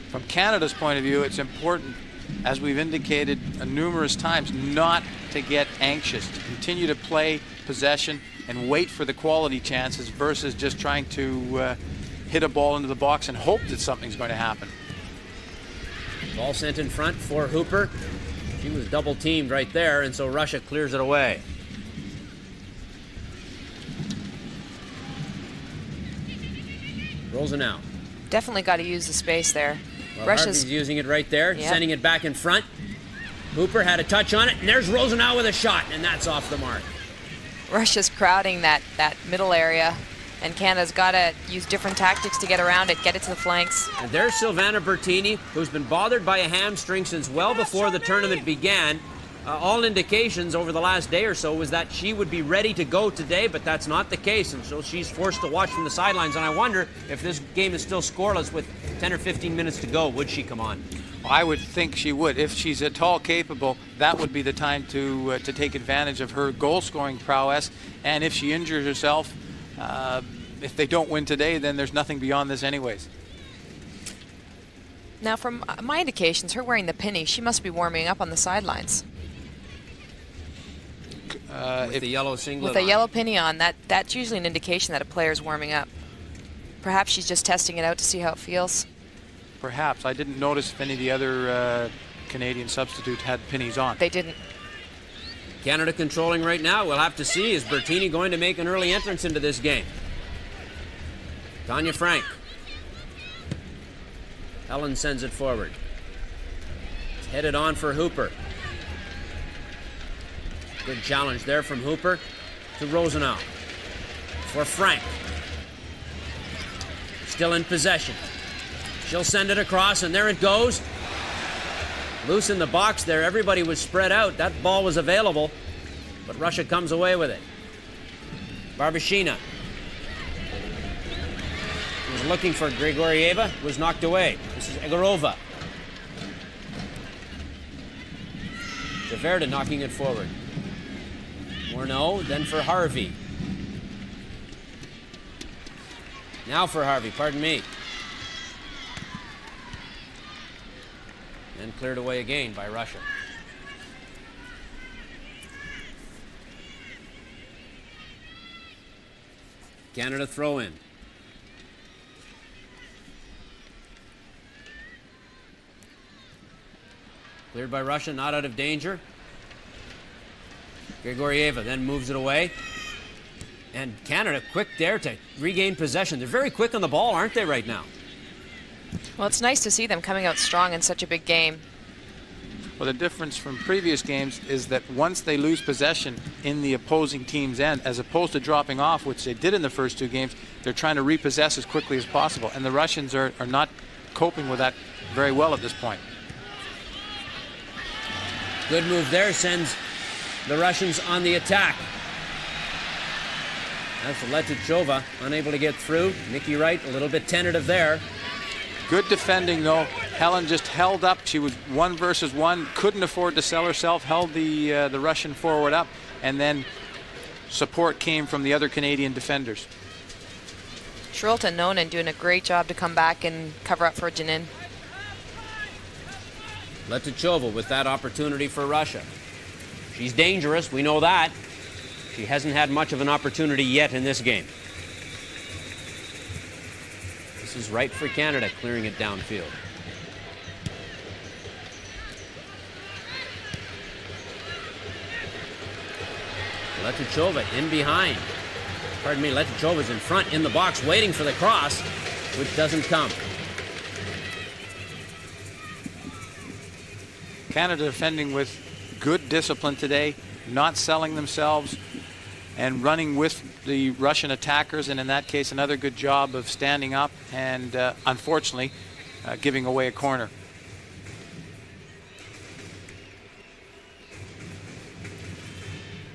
From Canada's point of view, it's important, as we've indicated numerous times, not to get anxious, to continue to play possession and wait for the quality chances versus just trying to hit a ball into the box and hope that something's going to happen. Ball sent in front for Hooper. She was double teamed right there, and so Russia clears it away. Rouznow. Definitely got to use the space there. Well, Russia's Harvey's using it right there, Yep. sending it back in front. Hooper had a touch on it, and there's Rouznow with a shot, and that's off the mark. Russia's crowding that middle area, and Canada's got to use different tactics to get around it, get it to the flanks. And there's Silvana Bertini, who's been bothered by a hamstring since well before the tournament began. All indications over the last day or so was that she would be ready to go today, but that's not the case, and so she's forced to watch from the sidelines. And I wonder if this game is still scoreless with 10 or 15 minutes to go, would she come on? I would think she would. If she's at all capable, that would be the time to take advantage of her goal-scoring prowess. And if she injures herself, if they don't win today, then there's nothing beyond this anyways. Now, from my indications, her wearing the pinny, she must be warming up on the sidelines. With the yellow singlet With a on. yellow pinny on, that's usually an indication that a player's warming up. Perhaps she's just testing it out to see how it feels. Perhaps. I didn't notice if any of the other Canadian substitutes had pinnies on. They didn't. Canada controlling right now. We'll have to see. Is Bertini going to make an early entrance into this game? Tanya Frank. Helen sends it forward. It's headed on for Hooper. Good challenge there from Hooper to Rouznow. For Frank. Still in possession. She'll send it across, and there it goes. Loose in the box there. Everybody was spread out. That ball was available, but Russia comes away with it. Barbashina was looking for Grigorieva, was knocked away. This is Egorova. Tveerda knocking it forward. Morno, then for Harvi. Now for Harvi, pardon me. And cleared away again by Russia. Canada throw in. Cleared by Russia, not out of danger. Grigorieva then moves it away. And Canada quick there to regain possession. They're very quick on the ball, aren't they, right now? Well, it's nice to see them coming out strong in such a big game. Well, the difference from previous games is that once they lose possession in the opposing team's end, as opposed to dropping off, which they did in the first two games, they're trying to repossess as quickly as possible. And the Russians are not coping with that very well at this point. Good move there, sends the Russians on the attack. That's Letichova, unable to get through. Nikki Wright, a little bit tentative there. Good defending, though. Helen just held up. She was 1 versus 1, couldn't afford to sell herself, held the Russian forward up, and then support came from the other Canadian defenders. Schrolt and Nonen doing a great job to come back and cover up for Janin. Letichova with that opportunity for Russia. She's dangerous, we know that. She hasn't had much of an opportunity yet in this game. This This is Rайт for Canada, clearing it downfield. Letichova in behind. Pardon me, Letichova's in front in the box waiting for the cross, which doesn't come. Canada defending with good discipline today, not selling themselves and running with the Russian attackers, and in that case another good job of standing up and unfortunately giving away a corner.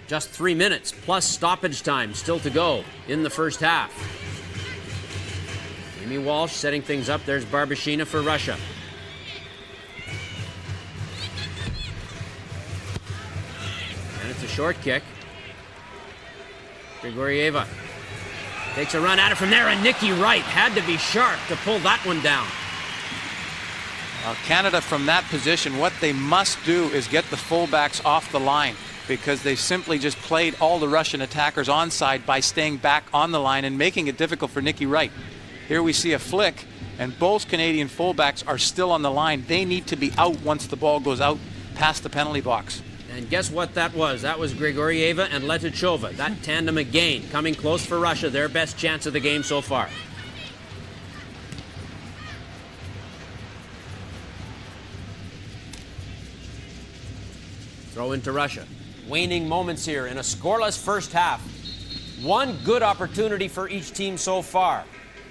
Just 3 minutes plus stoppage time still to go in the first half. Amy Walsh setting things up. There's Barbashina for Russia. And it's a short kick. Grigorieva takes a run at it from there, and Nikki Wright had to be sharp to pull that one down. Canada from that position, what they must do is get the fullbacks off the line, because they simply just played all the Russian attackers onside by staying back on the line and making it difficult for Nikki Wright. Here we see a flick, and both Canadian fullbacks are still on the line. They need to be out once the ball goes out past the penalty box. And guess what that was? That was Grigorieva and Letichova. That tandem again coming close for Russia, their best chance of the game so far. Throw into Russia. Waning moments here in a scoreless first half. One good opportunity for each team so far.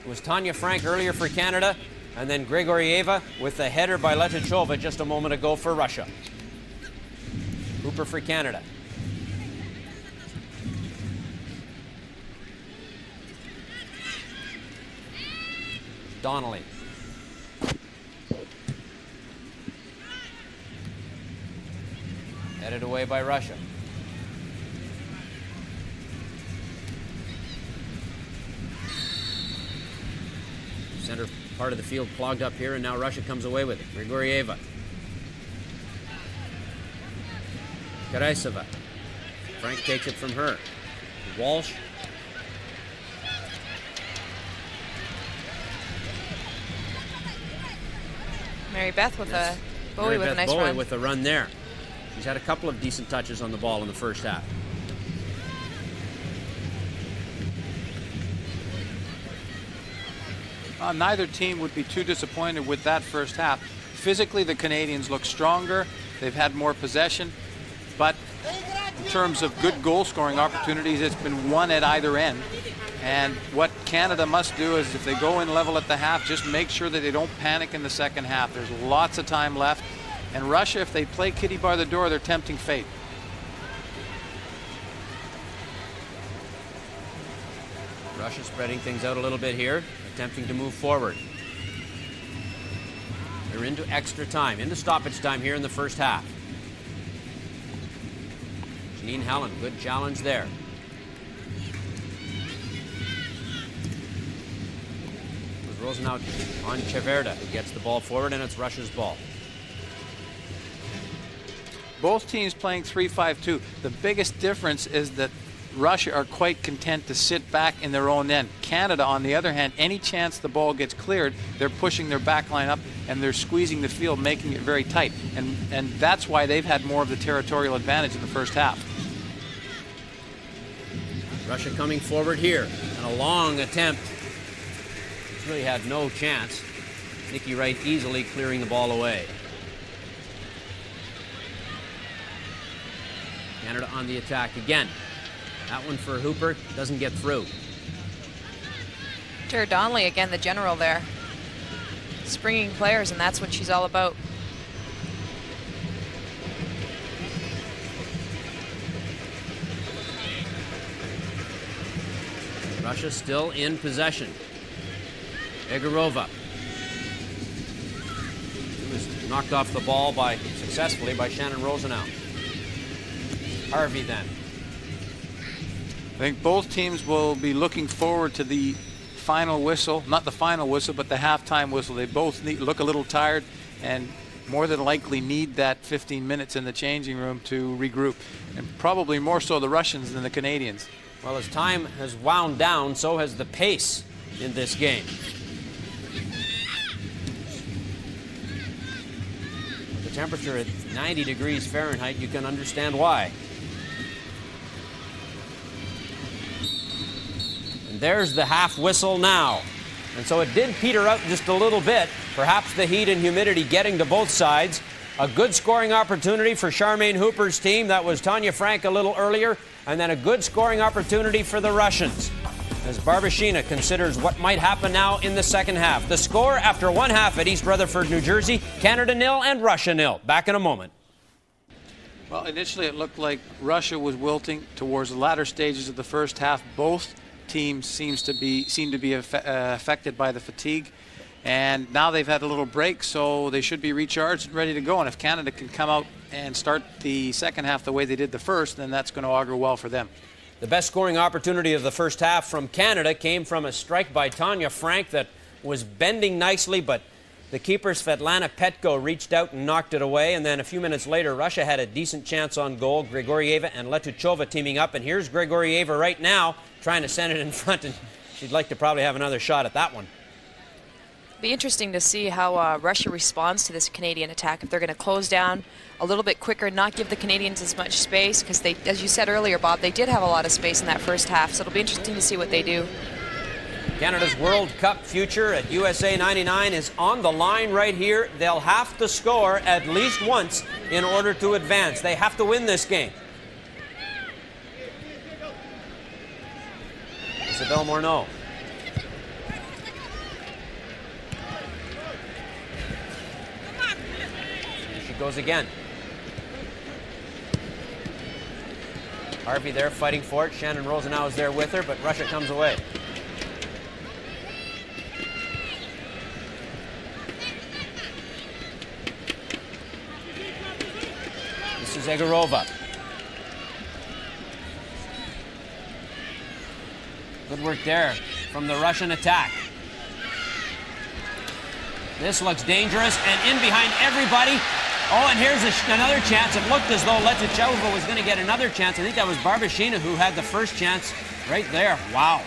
It was Tanya Frank earlier for Canada, and then Grigorieva with the header by Letichova just a moment ago for Russia. Hooper for Canada. Donnelly. Headed away by Russia. Center part of the field clogged up here, and now Russia comes away with it. Grigorieva. Karaisova. Frank takes it from her. Walsh. Mary Beth with a Bowie with a nice run. With a run there. She's had a couple of decent touches on the ball in the first half. Neither team would be too disappointed with that first half. Physically, the Canadians look stronger. They've had more possession. But in terms of good goal-scoring opportunities, it's been one at either end. And what Canada must do is, if they go in level at the half, just make sure that they don't panic in the second half. There's lots of time left. And Russia, if they play kitty bar the door, they're tempting fate. Russia spreading things out a little bit here, attempting to move forward. They're into extra time, into stoppage time here in the first half. Janine Helen, good challenge there. It was Rosenau on Cheverda, who gets the ball forward, and it's Russia's ball. Both teams playing 3-5-2. The biggest difference is that Russia are quite content to sit back in their own end. Canada, on the other hand, any chance the ball gets cleared, they're pushing their back line up and they're squeezing the field, making it very tight. And that's why they've had more of the territorial advantage in the first half. Russia coming forward here, and a long attempt. It's really had no chance. Nikki Wright easily clearing the ball away. Canada on the attack again. That one for Hooper doesn't get through. Tara Donnelly again, the general there. Springing players, and that's what she's all about. Russia still in possession. Egorova. She was knocked off the ball successfully by Shannon Rosenau. Harvi then. I think both teams will be looking forward to the final whistle, not the final whistle, but the halftime whistle. They both look a little tired and more than likely need that 15 minutes in the changing room to regroup, and probably more so the Russians than the Canadians. Well, as time has wound down, so has the pace in this game. temperature at 90 degrees Fahrenheit, you can understand why. And there's the half whistle now. And so it did peter out just a little bit, perhaps the heat and humidity getting to both sides. A good scoring opportunity for Charmaine Hooper's team. That was Tanya Frank a little earlier. And then a good scoring opportunity for the Russians, as Barbashina considers what might happen now in the second half. The score after one half at East Rutherford, New Jersey, Canada 0 and Russia 0. Back in a moment. Well, initially it looked like Russia was wilting towards the latter stages of the first half. Both teams seem to be affected by the fatigue. And now they've had a little break, so they should be recharged and ready to go. And if Canada can come out and start the second half the way they did the first, then that's going to augur well for them. The best scoring opportunity of the first half from Canada came from a strike by Tanya Frank that was bending nicely, but the keeper Svetlana Petko reached out and knocked it away. And then a few minutes later, Russia had a decent chance on goal. Grigorieva and Letuchova teaming up. And here's Grigorieva right now trying to send it in front, and she'd like to probably have another shot at that one. Be interesting to see how Russia responds to this Canadian attack. If they're going to close down a little bit quicker, not give the Canadians as much space, because they, as you said earlier, Bob, they did have a lot of space in that first half. So it'll be interesting to see what they do. Canada's World Cup future at USA 99 is on the line right here. They'll have to score at least once in order to advance. They have to win this game. Isabelle Morneau. Goes again. Harvey there fighting for it. Shannon Rosenau is there with her, but Russia comes away. This is Egorova. Good work there from the Russian attack. This looks dangerous, and in behind everybody. Oh, and here's another chance. It looked as though Letuchova was going to get another chance. I think that was Barbashina who had the first chance right there. Wow.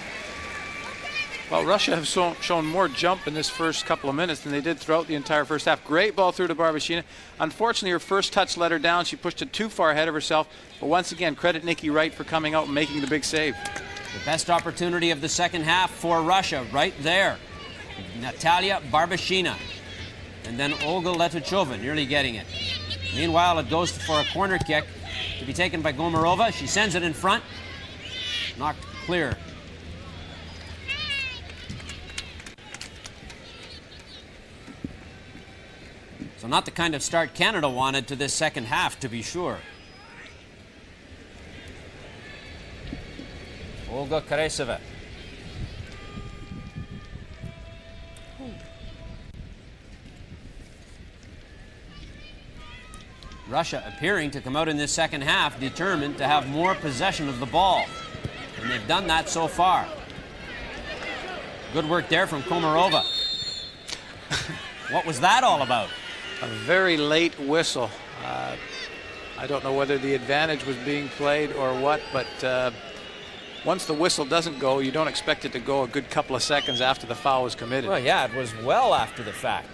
Well, Russia have shown more jump in this first couple of minutes than they did throughout the entire first half. Great ball through to Barbashina. Unfortunately, her first touch let her down. She pushed it too far ahead of herself. But once again, credit Nikki Wright for coming out and making the big save. The best opportunity of the second half for Russia right there. Natalia Barbashina. And then Olga Letuchova nearly getting it. Meanwhile, it goes for a corner kick to be taken by Gomarova. She sends it in front. Knocked clear. So not the kind of start Canada wanted to this second half, to be sure. Olga Kareseva. Russia appearing to come out in this second half determined to have more possession of the ball. And they've done that so far. Good work there from Komarova. What was that all about? A very late whistle. I don't know whether the advantage was being played or what, but once the whistle doesn't go, you don't expect it to go a good couple of seconds after the foul was committed. Well, yeah, it was well after the fact.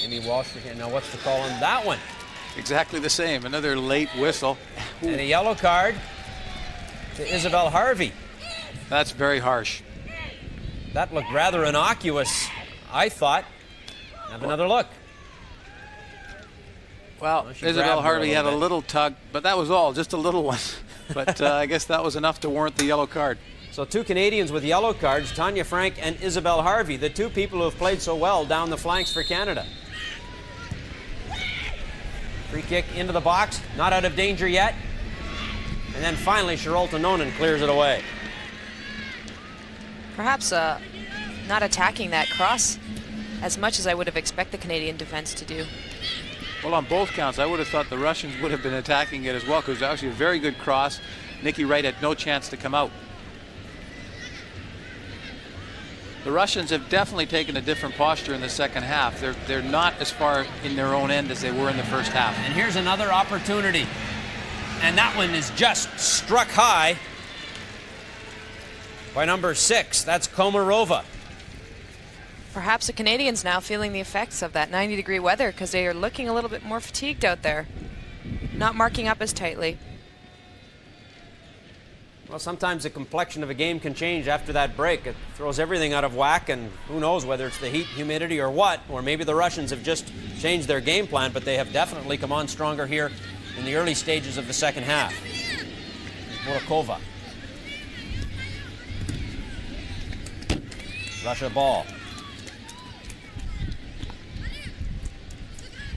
Amy Walsh, now what's the call on that one? Exactly the same, another late whistle. And a yellow card to Isabelle Harvey. That's very harsh. That looked rather innocuous, I thought. Have another look. Well, Isabelle Harvey had a little tug, but that was all, just a little one. But I guess that was enough to warrant the yellow card. So two Canadians with yellow cards, Tanya Frank and Isabelle Harvey, the two people who have played so well down the flanks for Canada. Free kick into the box, not out of danger yet. And then finally, Charolta Nonen clears it away. Perhaps not attacking that cross as much as I would have expected the Canadian defense to do. Well, on both counts, I would have thought the Russians would have been attacking it as well, because it was actually a very good cross. Nikki Wright had no chance to come out. The Russians have definitely taken a different posture in the second half. They're not as far in their own end as they were in the first half. And here's another opportunity. And that one is just struck high by number 6. That's Komarova. Perhaps the Canadians now feeling the effects of that 90-degree weather because they are looking a little bit more fatigued out there. Not marking up as tightly. Well, sometimes the complexion of a game can change after that break. It throws everything out of whack, and who knows whether it's the heat, humidity, or what, or maybe the Russians have just changed their game plan, but they have definitely come on stronger here in the early stages of the second half. Burakova. Russia ball.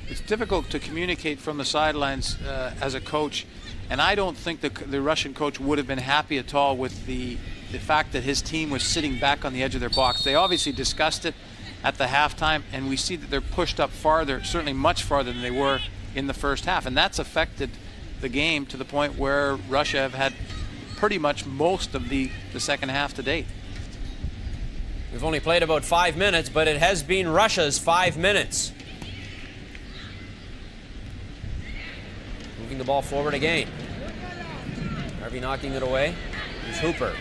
It's difficult to communicate from the sidelines as a coach, and I don't think the Russian coach would have been happy at all with the fact that his team was sitting back on the edge of their box. They obviously discussed it at the halftime, and we see that they're pushed up farther, certainly much farther than they were in the first half, and that's affected the game to the point where Russia have had pretty much most of the second half to date. We've only played about 5 minutes, but it has been Russia's 5 minutes. Moving the ball forward again. Harvi knocking it away. Here's Hooper.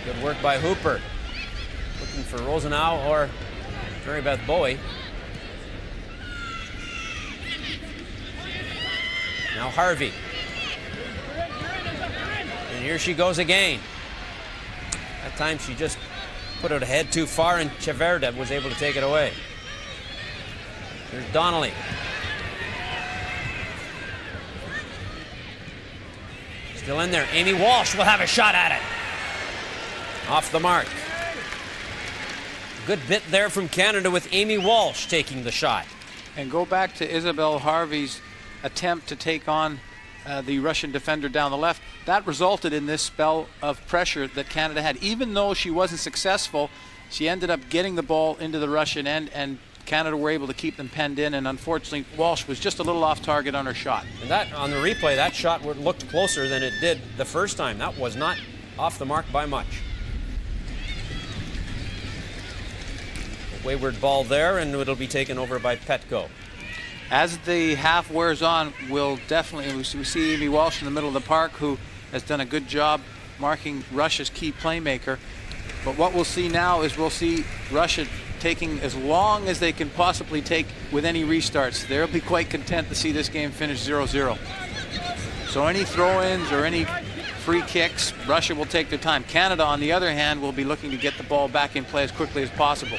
Good work by Hooper. Looking for Rouznow or Mary Beth Bowie. Now Harvi. And here she goes again. That time she just put it ahead too far, and Cheverda was able to take it away. Here's Donnelly. Still in there. Amy Walsh will have a shot at it. Off the mark. Good bit there from Canada with Amy Walsh taking the shot. And go back to Isabelle Harvey's attempt to take on the Russian defender down the left. That resulted in this spell of pressure that Canada had. Even though she wasn't successful, she ended up getting the ball into the Russian end, and Canada were able to keep them penned in, and unfortunately Walsh was just a little off target on her shot. And that, on the replay, that shot looked closer than it did the first time. That was not off the mark by much. A wayward ball there, and it'll be taken over by Petko. As the half wears on, we'll definitely, we see Amy Walsh in the middle of the park, who has done a good job marking Russia's key playmaker. But what we'll see now is we'll see Russia taking as long as they can possibly take with any restarts. They'll be quite content to see this game finish 0-0. So any throw-ins or any free kicks, Russia will take their time. Canada, on the other hand, will be looking to get the ball back in play as quickly as possible.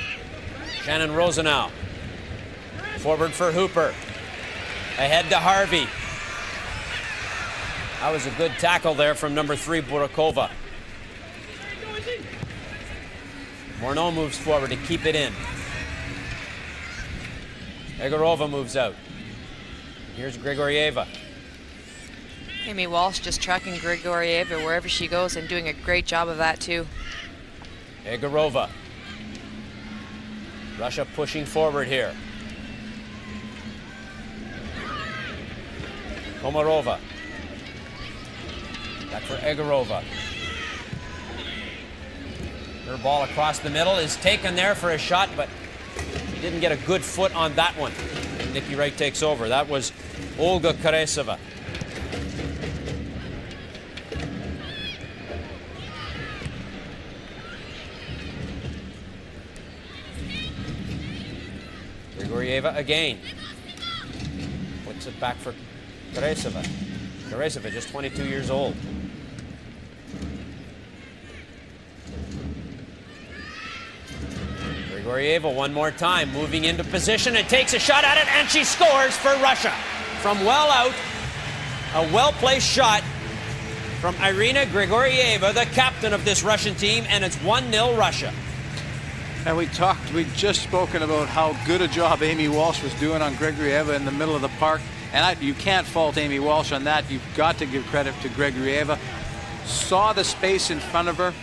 Shannon Rouznow. Forward for Hooper. Ahead to Harvi. That was a good tackle there from number 3, Burakova. Morno moves forward to keep it in. Egorova moves out. Here's Grigorieva. Amy Walsh just tracking Grigorieva wherever she goes and doing a great job of that too. Egorova. Russia pushing forward here. Komarova. Back for Egorova. Her ball across the middle is taken there for a shot, but she didn't get a good foot on that one. And Nikki Wright takes over. That was Olga Karesova. Grigorieva again. Puts it back for Karesova. Karesova, just 22 years old. Grigorieva one more time, moving into position and takes a shot at it, and she scores for Russia. From well out, a well-placed shot from Irina Grigorieva, the captain of this Russian team, and it's 1-0 Russia. And we'd just spoken about how good a job Amy Walsh was doing on Grigorieva in the middle of the park. And you can't fault Amy Walsh on that. You've got to give credit to Grigorieva. Saw the space in front of her,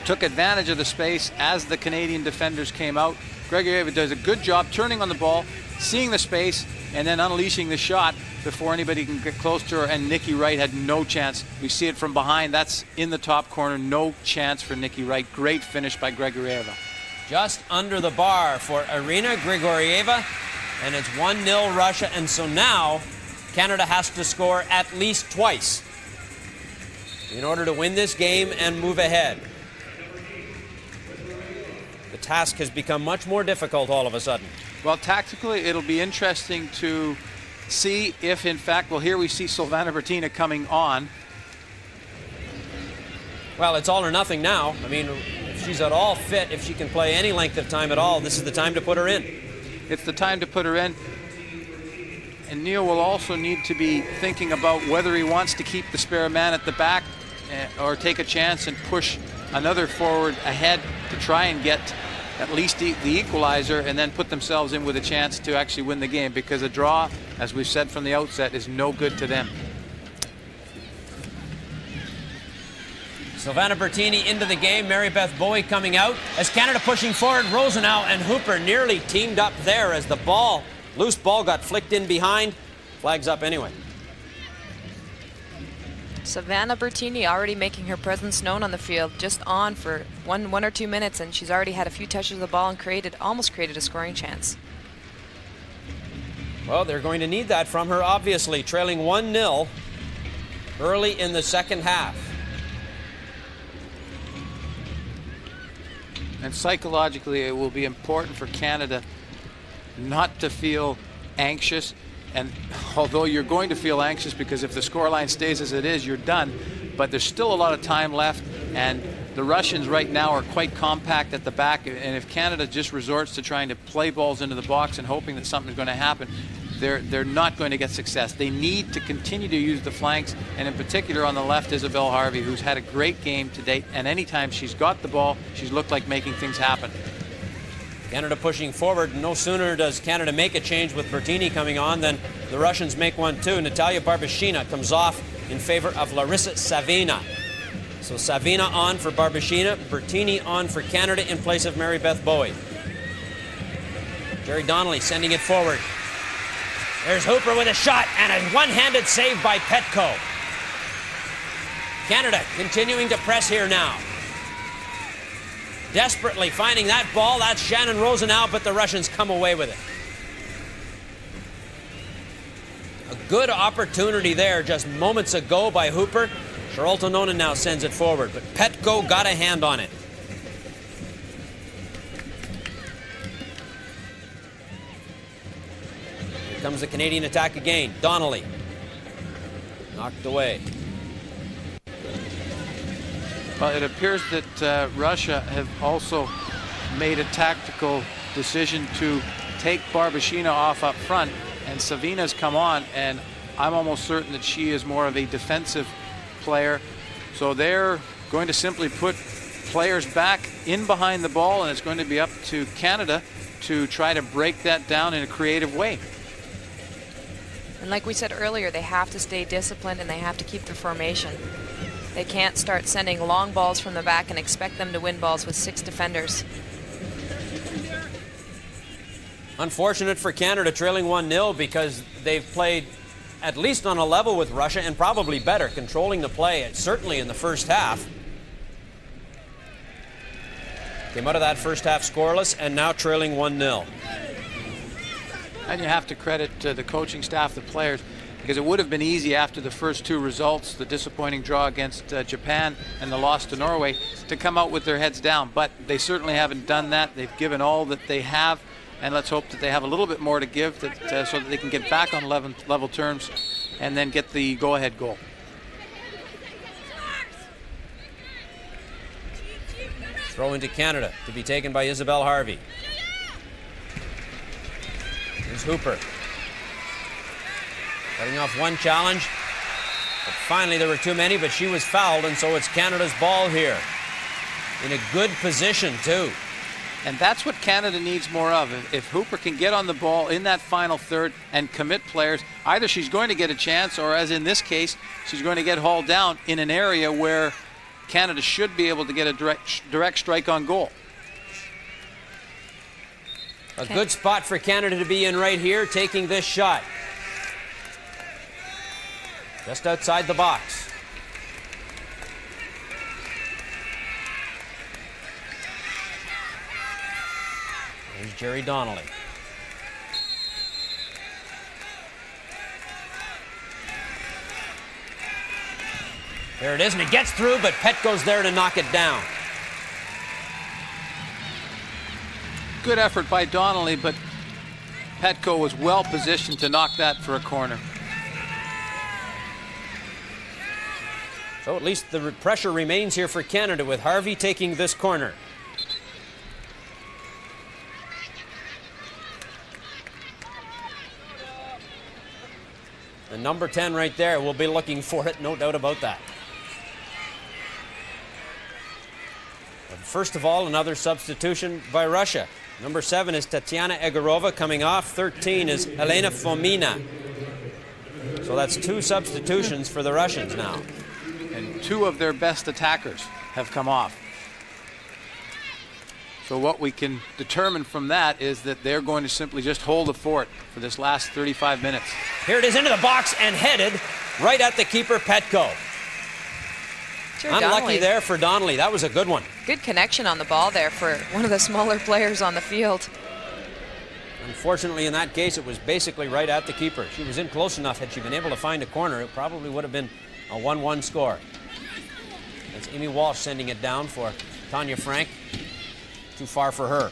took advantage of the space as the Canadian defenders came out. Grigorieva does a good job turning on the ball, seeing the space, and then unleashing the shot before anybody can get close to her, and Nikki Wright had no chance. We see it from behind. That's in the top corner. No chance for Nikki Wright. Great finish by Grigorieva. Just under the bar for Irina Grigorieva, and it's 1-0 Russia, and so now Canada has to score at least twice in order to win this game and move ahead. The task has become much more difficult all of a sudden. Well, tactically, it'll be interesting to see if, in fact, well, here we see Silvana Bertina coming on. Well, it's all or nothing now. I mean, if she's at all fit, if she can play any length of time at all, this is the time to put her in. It's the time to put her in. And Neil will also need to be thinking about whether he wants to keep the spare man at the back or take a chance and push another forward ahead to try and get at least the equalizer and then put themselves in with a chance to actually win the game, because a draw, as we've said from the outset, is no good to them. Silvana Bertini into the game. Mary Beth Bowie coming out. As Canada pushing forward, Rouznow and Hooper nearly teamed up there as the ball, loose ball, got flicked in behind. Flags up anyway. Silvana Bertini already making her presence known on the field, just on for one or 2 minutes, and she's already had a few touches of the ball and almost created a scoring chance. Well, they're going to need that from her, obviously, trailing 1-0 early in the second half. And psychologically, it will be important for Canada not to feel anxious. And although you're going to feel anxious, because if the scoreline stays as it is, you're done. But there's still a lot of time left, and the Russians right now are quite compact at the back. And if Canada just resorts to trying to play balls into the box and hoping that something's going to happen, they're not going to get success. They need to continue to use the flanks, and in particular on the left, Isabelle Harvey, who's had a great game to date. And anytime she's got the ball, she's looked like making things happen. Canada pushing forward. No sooner does Canada make a change with Bertini coming on than the Russians make one too. Natalia Barbashina comes off in favor of Larissa Savina. So Savina on for Barbashina, Bertini on for Canada in place of Mary Beth Bowie. Jerry Donnelly sending it forward. There's Hooper with a shot and a one-handed save by Petco. Canada continuing to press here now. Desperately finding that ball. That's Shannon Rouznow, but the Russians come away with it. A good opportunity there just moments ago by Hooper. Charlotte Nonen now sends it forward, but Petco got a hand on it. Here comes the Canadian attack again. Donnelly. Knocked away. Well, it appears that Russia have also made a tactical decision to take Barbashina off up front, and Savina's come on, and I'm almost certain that she is more of a defensive player. So they're going to simply put players back in behind the ball, and it's going to be up to Canada to try to break that down in a creative way. And like we said earlier, they have to stay disciplined and they have to keep the formation. They can't start sending long balls from the back and expect them to win balls with 6 defenders. Unfortunate for Canada trailing 1-0 because they've played at least on a level with Russia and probably better, controlling the play, certainly in the first half. Came out of that first half scoreless and now trailing 1-0. And you have to credit the coaching staff, the players, because it would have been easy after the first 2 results, the disappointing draw against Japan and the loss to Norway, to come out with their heads down. But they certainly haven't done that. They've given all that they have, and let's hope that they have a little bit more to give so that they can get back on level terms and then get the go-ahead goal. Throw into Canada to be taken by Isabelle Harvey. Here's Hooper. Cutting off one challenge. But finally there were too many, but she was fouled, and so it's Canada's ball here. In a good position, too. And that's what Canada needs more of. If Hooper can get on the ball in that final third and commit players, either she's going to get a chance, or as in this case, she's going to get hauled down in an area where Canada should be able to get a direct strike on goal. A good spot for Canada to be in right here, taking this shot. Just outside the box. There's Jerry Donnelly. There it is, and it gets through, but Petko's there to knock it down. Good effort by Donnelly, but Petko was well positioned to knock that for a corner. So at least the pressure remains here for Canada with Harvi taking this corner. The number 10 right there will be looking for it, no doubt about that. But first of all, another substitution by Russia. Number 7 is Tatiana Egorova coming off. 13 is Elena Fomina. So that's 2 substitutions for the Russians now. And 2 of their best attackers have come off. So what we can determine from that is that they're going to simply just hold the fort for this last 35 minutes. Here it is into the box and headed right at the keeper, Petko. Sure, Unlucky Donnelly. there for Donnelly. That was a good one. Good connection on the ball there for one of the smaller players on the field. Unfortunately, in that case, it was basically right at the keeper. She was in close enough. Had she been able to find a corner, it probably would have been a 1-1 score. That's Amy Walsh sending it down for Tanya Frank. Too far for her.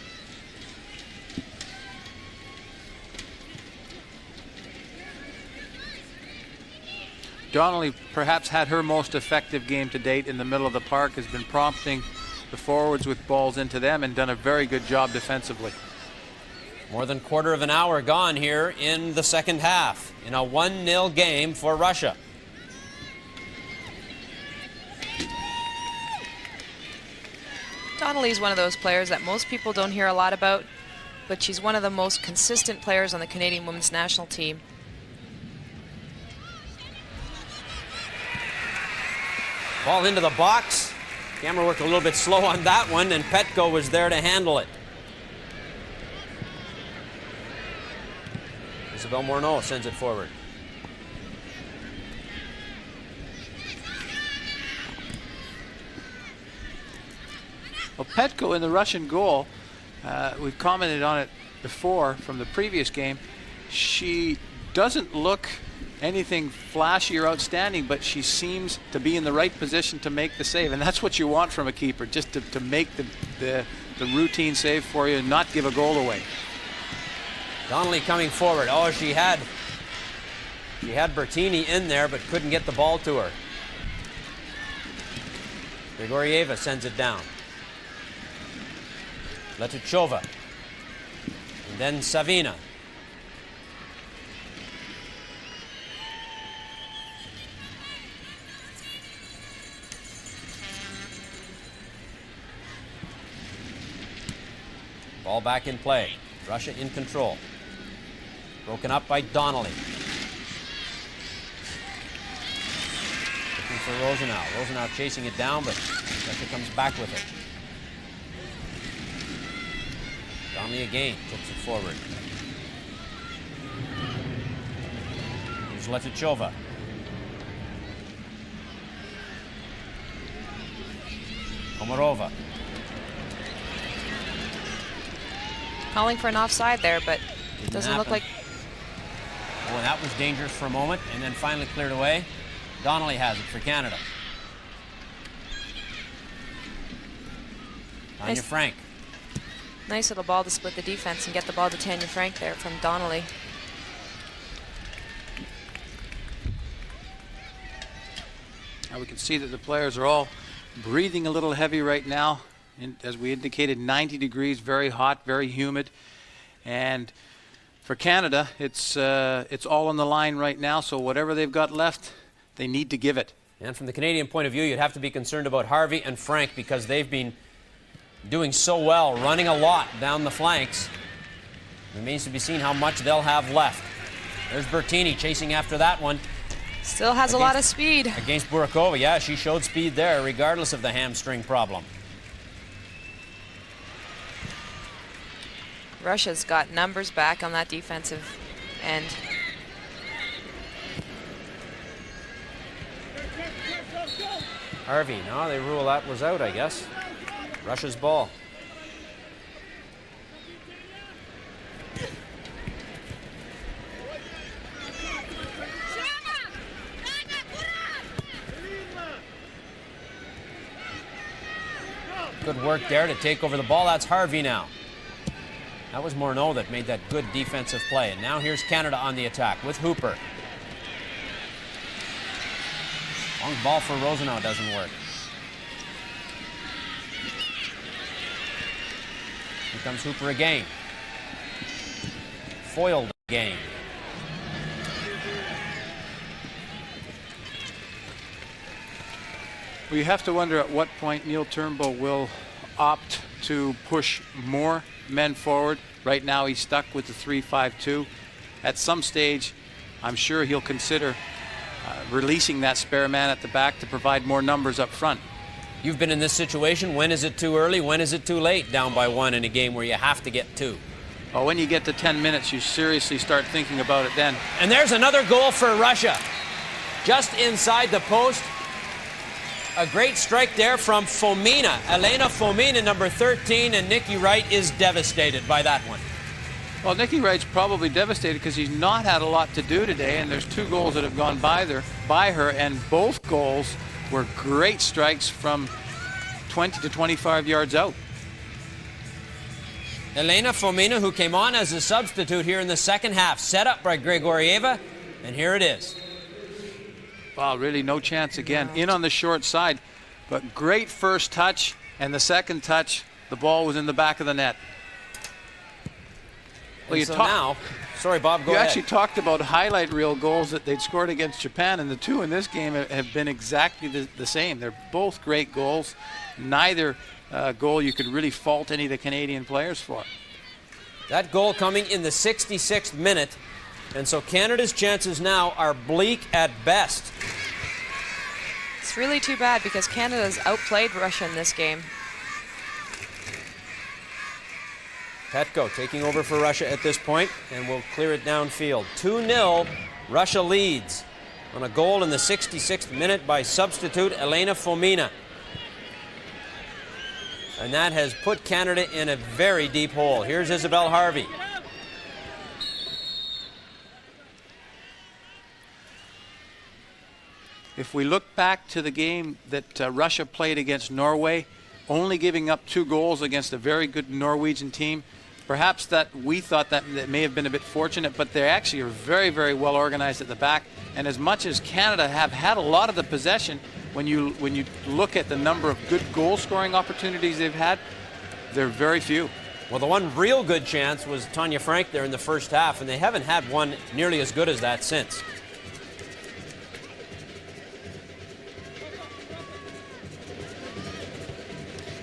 Donnelly perhaps had her most effective game to date in the middle of the park, has been prompting the forwards with balls into them and done a very good job defensively. More than quarter of an hour gone here in the second half in a 1-0 game for Russia. Donnelly's one of those players that most people don't hear a lot about, but she's one of the most consistent players on the Canadian women's national team. Ball into the box. Camera worked a little bit slow on that one, and Petko was there to handle it. Isabelle Morneau sends it forward. Well, Petko in the Russian goal, we've commented on it before from the previous game. She doesn't look anything flashy or outstanding, but she seems to be in the right position to make the save, and that's what you want from a keeper, just to make the routine save for you and not give a goal away. Donnelly coming forward. Oh, she had Bertini in there, but couldn't get the ball to her. Grigorieva sends it down. Letuchova. And then Savina. Ball back in play. Russia in control. Broken up by Donnelly. Looking for Rouznow. Rouznow chasing it down, but Russia comes back with it. Donnelly again tips it forward. Here's Letuchova. Komarova. Calling for an offside there, but it doesn't look like... Oh, and that was dangerous for a moment, and then finally cleared away. Donnelly has it for Canada. Tanya Frank. Nice little ball to split the defense and get the ball to Tanya Frank there from Donnelly. Now we can see that the players are all breathing a little heavy right now. As we indicated, 90 degrees, very hot, very humid. And for Canada, it's all on the line right now, so whatever they've got left, they need to give it. And from the Canadian point of view, you'd have to be concerned about Harvi and Frank because they've been doing so well, running a lot down the flanks. Remains to be seen how much they'll have left. There's Bertini chasing after that one. Still has a lot of speed. Against Burakova, yeah, she showed speed there regardless of the hamstring problem. Russia's got numbers back on that defensive end. Harvi, no, they rule that was out, I guess. Russia's ball. Good work there to take over the ball. That's Harvi now. That was Mорно that made that good defensive play. And now here's Canada on the attack with Hooper. Long ball for Rouznow doesn't work. Here comes Hooper again. Foiled again. Well, you have to wonder at what point Nil Tёrnbulл will opt to push more men forward. Right now he's stuck with the 3-5-2. At some stage, I'm sure he'll consider releasing that spare man at the back to provide more numbers up front. You've been in this situation. When is it too early? When is it too late down by 1 in a game where you have to get 2? Well, when you get to 10 minutes, you seriously start thinking about it then. And there's another goal for Russia. Just inside the post. A great strike there from Fomina. Elena Fomina, number 13, and Nikki Wright is devastated by that one. Well, Nikki Wright's probably devastated because he's not had a lot to do today, and there's 2 goals that have gone by her, and both goals were great strikes from 20 to 25 yards out. Elena Fomina, who came on as a substitute here in the second half, set up by Grigorieva, and here it is. Wow, really no chance again. In on the short side, but great first touch, and the second touch, the ball was in the back of the net. Well, so now, sorry, Bob, go you ahead. actually talked about highlight reel goals that they'd scored against Japan, and the 2 in this game have been exactly the same. They're both great goals. Neither goal you could really fault any of the Canadian players for. That goal coming in the 66th minute, and so Canada's chances now are bleak at best. It's really too bad because Canada's outplayed Russia in this game. Petko taking over for Russia at this point, and will clear it downfield. 2-0, Russia leads on a goal in the 66th minute by substitute Elena Fomina. And that has put Canada in a very deep hole. Here's Isabelle Harvi. If we look back to the game that Russia played against Norway, only giving up 2 goals against a very good Norwegian team, perhaps that we thought that may have been a bit fortunate, but they actually are very, very well organized at the back. And as much as Canada have had a lot of the possession, when you look at the number of good goal-scoring opportunities they've had, they're very few. Well, the one real good chance was Tanja Frenk there in the first half, and they haven't had one nearly as good as that since.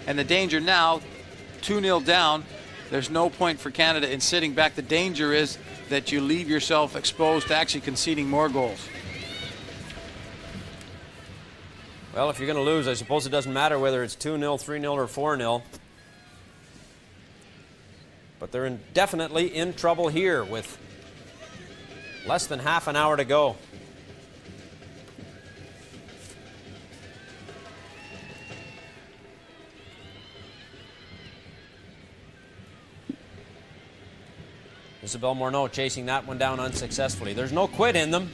And the danger now, 2-0 down, there's no point for Canada in sitting back. The danger is that you leave yourself exposed to actually conceding more goals. Well, if you're going to lose, I suppose it doesn't matter whether it's 2-0, 3-0, or 4-0. But they're definitely in trouble here with less than half an hour to go. Isabelle Morno chasing that one down unsuccessfully. There's no quit in them,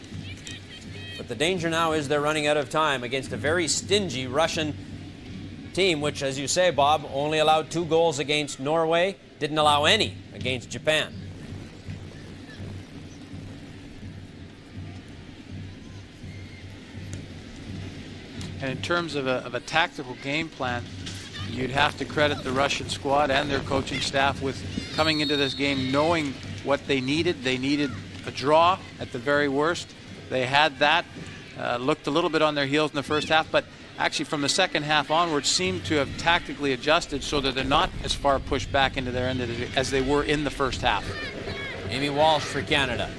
but the danger now is they're running out of time against a very stingy Russian team, which, as you say, Bob, only allowed 2 goals against Norway, didn't allow any against Japan. And in terms of a tactical game plan, you'd have to credit the Russian squad and their coaching staff with coming into this game knowing what they needed. They needed a draw at the very worst. They had that. Looked a little bit on their heels in the first half, but actually from the second half onwards seemed to have tactically adjusted so that they're not as far pushed back into their end as they were in the first half. Amy Walsh for Canada.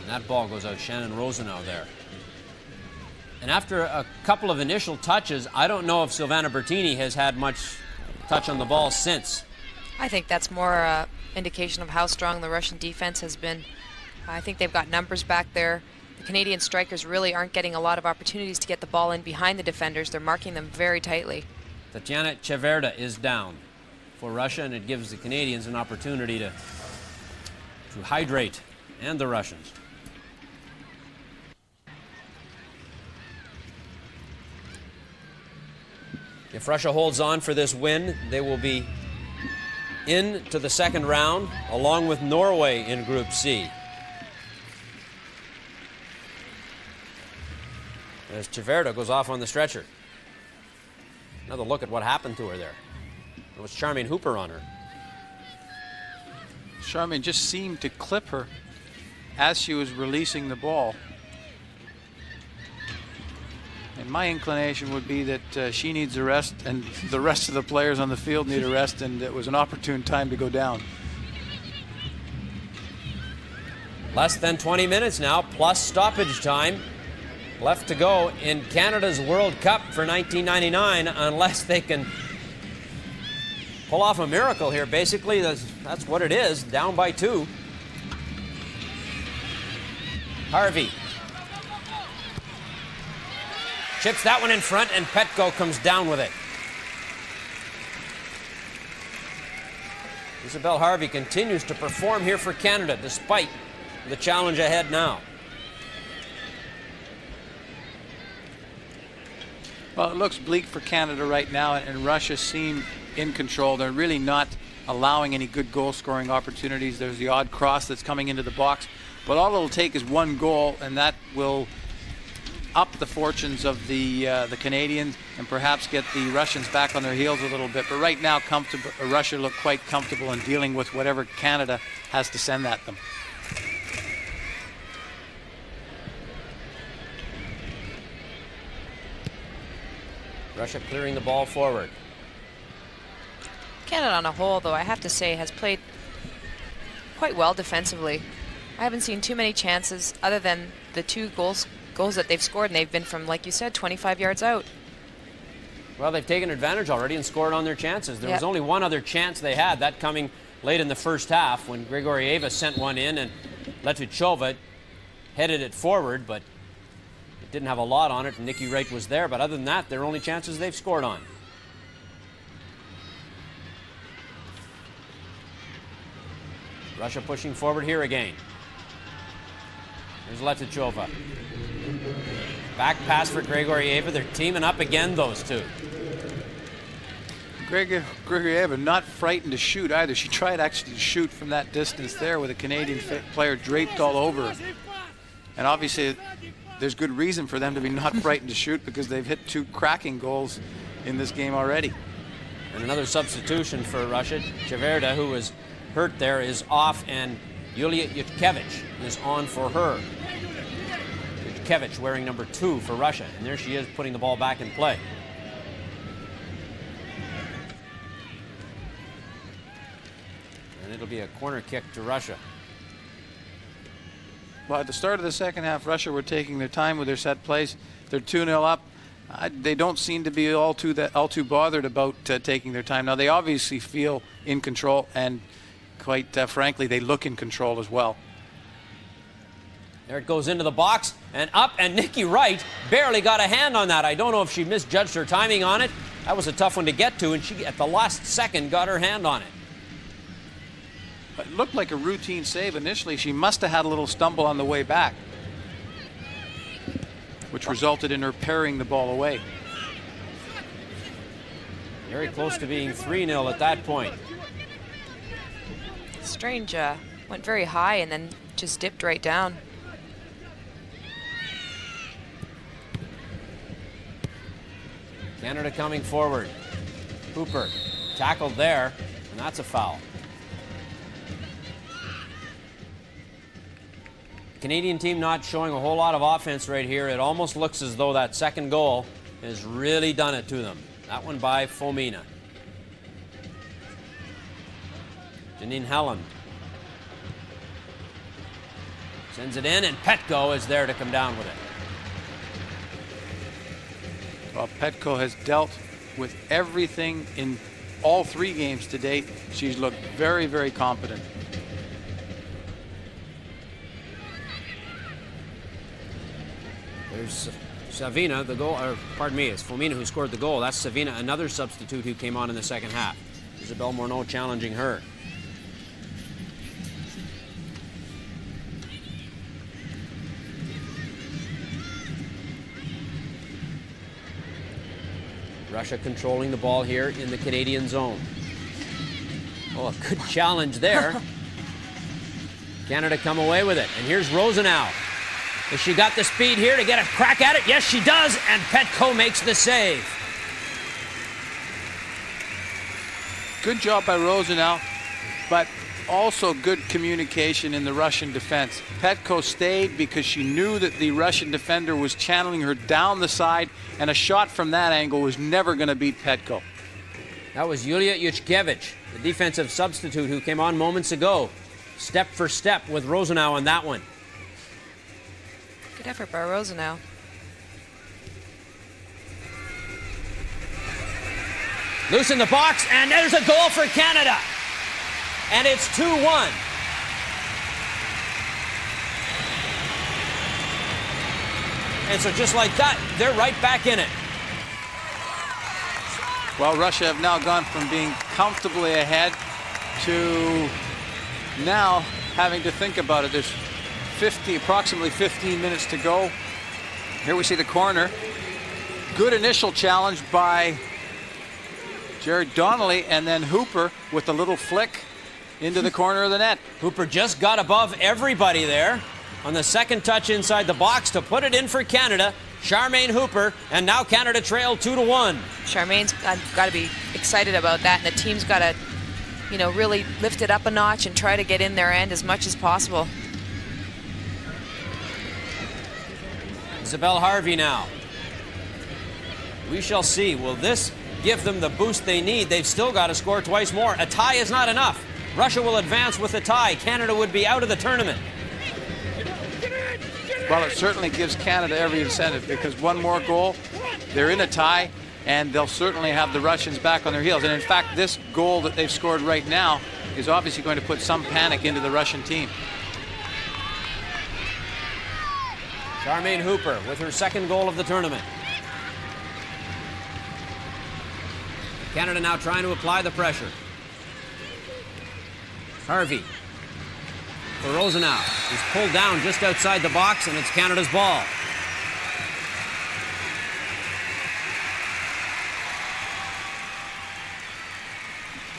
And that ball goes out. Shannon Rouznow there. And after a couple of initial touches, I don't know if Silvana Bertini has had much touch on the ball since. I think that's more indication of how strong the Russian defense has been. I think they've got numbers back there. The Canadian strikers really aren't getting a lot of opportunities to get the ball in behind the defenders. They're marking them very tightly. Tatiana Cheverda is down for Russia, and it gives the Canadians an opportunity to hydrate, and the Russians. If Russia holds on for this win, they will be into the second round, along with Norway in Group C. As Chiverda goes off on the stretcher. Another look at what happened to her there. It was Charmaine Hooper on her. Charmaine just seemed to clip her as she was releasing the ball. And my inclination would be that she needs a rest, and the rest of the players on the field need a rest, and it was an opportune time to go down. Less than 20 minutes now, plus stoppage time left to go in Canada's World Cup for 1999, unless they can pull off a miracle here. Basically, that's what it is, down by 2. Harvey chips that one in front, and Petko comes down with it. Isabelle Harvey continues to perform here for Canada, despite the challenge ahead now. Well, it looks bleak for Canada right now, and Russia seem in control. They're really not allowing any good goal-scoring opportunities. There's the odd cross that's coming into the box, but all it'll take is one goal, and that will up the fortunes of the Canadians and perhaps get the Russians back on their heels a little bit. But right now, Russia look quite comfortable in dealing with whatever Canada has to send at them. Russia clearing the ball forward. Canada on a whole, though, I have to say, has played quite well defensively. I haven't seen too many chances other than the 2 goals that they've scored, and they've been from, like you said, 25 yards out. Well, they've taken advantage already and scored on their chances. There was only one other chance they had, that coming late in the first half when Grigorieva sent one in and Letuchova headed it forward, but it didn't have a lot on it, and Nikki Wright was there. But other than that, they're only chances they've scored on. Russia pushing forward here again. There's Letuchova. Back pass for Grigorieva. They're teaming up again, those two. Grigorieva not frightened to shoot either. She tried actually to shoot from that distance there with a Canadian player draped all over her. And obviously, there's good reason for them to be not frightened to shoot, because they've hit 2 cracking goals in this game already. And another substitution for Russia. Chiverda, who was hurt there, is off, and Yulia Yutkevich is on for her. Yutkevich wearing number 2 for Russia, and there she is putting the ball back in play. And it'll be a corner kick to Russia. Well, at the start of the second half, Russia were taking their time with their set plays. They're 2-0 up. They don't seem to be all too bothered about taking their time. Now, they obviously feel in control, and quite frankly, they look in control as well. There it goes into the box and up, and Nikki Wright barely got a hand on that. I don't know if she misjudged her timing on it. That was a tough one to get to, and she, at the last second, got her hand on it. It looked like a routine save initially. She must have had a little stumble on the way back, which resulted in her parrying the ball away. Very close to being 3-0 at that point. Strange, went very high and then just dipped right down. Canada coming forward. Hooper tackled there, and that's a foul. Canadian team not showing a whole lot of offense right here. It almost looks as though that second goal has really done it to them. That one by Fomina. Janine Helen sends it in, and Petko is there to come down with it. Well, Petko has dealt with everything in all 3 games to date. She's looked very, very competent. There's Savina, the goal, or pardon me, it's Fomina who scored the goal. That's Savina, another substitute who came on in the second half. Isabelle Morneau challenging her. Russia controlling the ball here in the Canadian zone. Oh, a good challenge there. Canada come away with it. And here's Rouznow. Has she got the speed here to get a crack at it? Yes, she does. And Petko makes the save. Good job by Rouznow, but also good communication in the Russian defense. Petko stayed because she knew that the Russian defender was channeling her down the side, and a shot from that angle was never going to beat Petko. That was Yulia Yuchkevich, the defensive substitute who came on moments ago. Step for step with Rouznow on that one. Good effort by Rouznow. Loose in the box, and there's a goal for Canada. And it's 2-1. And so just like that, they're right back in it. Well, Russia have now gone from being comfortably ahead to now having to think about it. There's approximately 15 minutes to go. Here we see the corner. Good initial challenge by Jared Donnelly, and then Hooper with a little flick into the corner of the net. Hooper just got above everybody there on the second touch inside the box to put it in for Canada. Charmaine Hooper, and now Canada trail 2-1. Charmaine's got to be excited about that, and the team's got to, you know, really lift it up a notch and try to get in their end as much as possible. Isabelle Harvey now. We shall see. Will this give them the boost they need? They've still got to score twice more. A tie is not enough. Russia will advance with a tie. Canada would be out of the tournament. Well, it certainly gives Canada every incentive, because one more goal, they're in a tie, and they'll certainly have the Russians back on their heels. And in fact, this goal that they've scored right now is obviously going to put some panic into the Russian team. Charmaine Hooper with her second goal of the tournament. Canada now trying to apply the pressure. Harvey for Rouznow. He's pulled down just outside the box, and it's Canada's ball.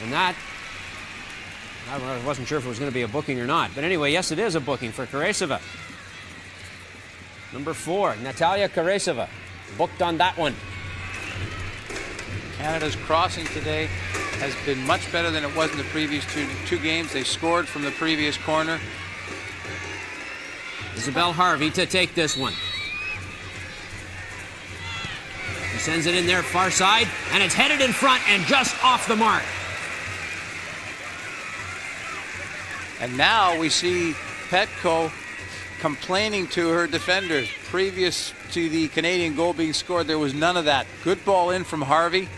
And that, I wasn't sure if it was going to be a booking or not. But anyway, yes, it is a booking for Karesova. Number 4, Natalia Karesova, booked on that one. Canada's crossing today has been much better than it was in the previous two games. They scored from the previous corner. Isabelle Harvey to take this one. He sends it in there far side, and it's headed in front and just off the mark. And now we see Petko complaining to her defenders. Previous to the Canadian goal being scored, there was none of that. Good ball in from Harvey.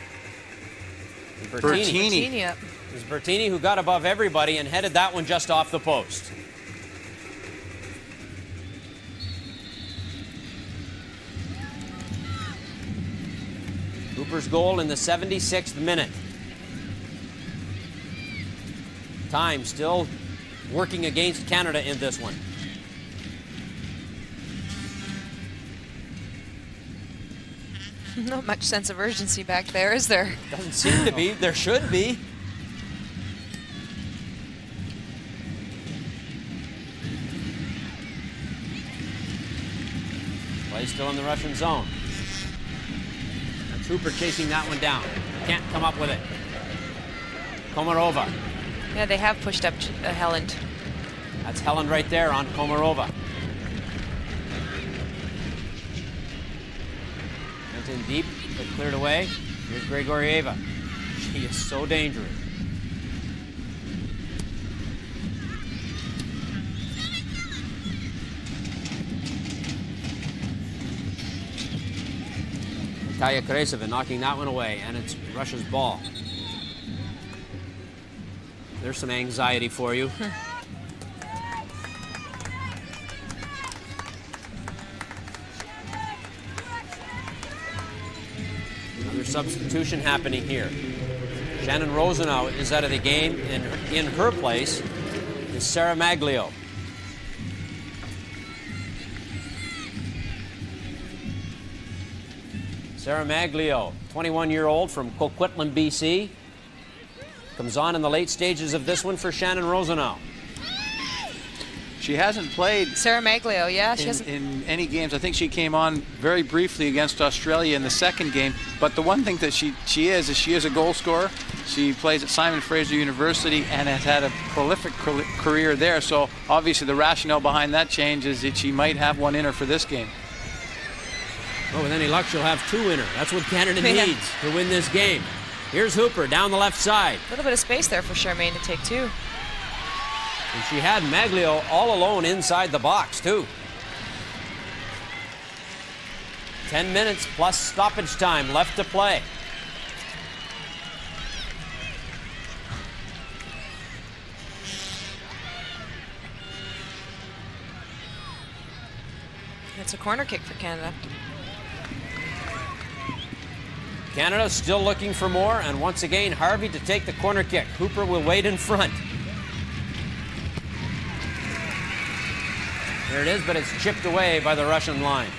Bertini. It was Bertini who got above everybody and headed that one just off the post. Hooper's goal in the 76th minute. Time still working against Canada in this one. Not much sense of urgency back there, is there? Doesn't seem to be. There should be. Play still in the Russian zone. That's Hooper chasing that one down. Can't come up with it. Komarova. Yeah, they have pushed up Helland. That's Helland right there on Komarova. Went in deep, but cleared away. Here's Grigorieva. She is so dangerous. Natalia Karesova knocking that one away, and it's Russia's ball. There's some anxiety for you. Another substitution happening here. Shannon Rouznow is out of the game, and in her place is Sarah Maglio. Sarah Maglio, 21-year-old from Coquitlam, BC. Comes on in the late stages of this one for Shannon Rosenau. She hasn't played Sarah Maglio, yeah, she hasn't in any games. I think she came on very briefly against Australia in the second game. But the one thing that she is a goal scorer. She plays at Simon Fraser University and has had a prolific career there. So obviously the rationale behind that change is that she might have one in her for this game. Well, with any luck, she'll have two in her. That's what Canada needs to win this game. Here's Hooper down the left side. A little bit of space there for Charmaine to take two. And she had Maglio all alone inside the box, too. 10 minutes plus stoppage time left to play. It's a corner kick for Canada. Canada still looking for more, and once again, Harvey to take the corner kick. Hooper will wait in front. There it is, but it's chipped away by the Russian line.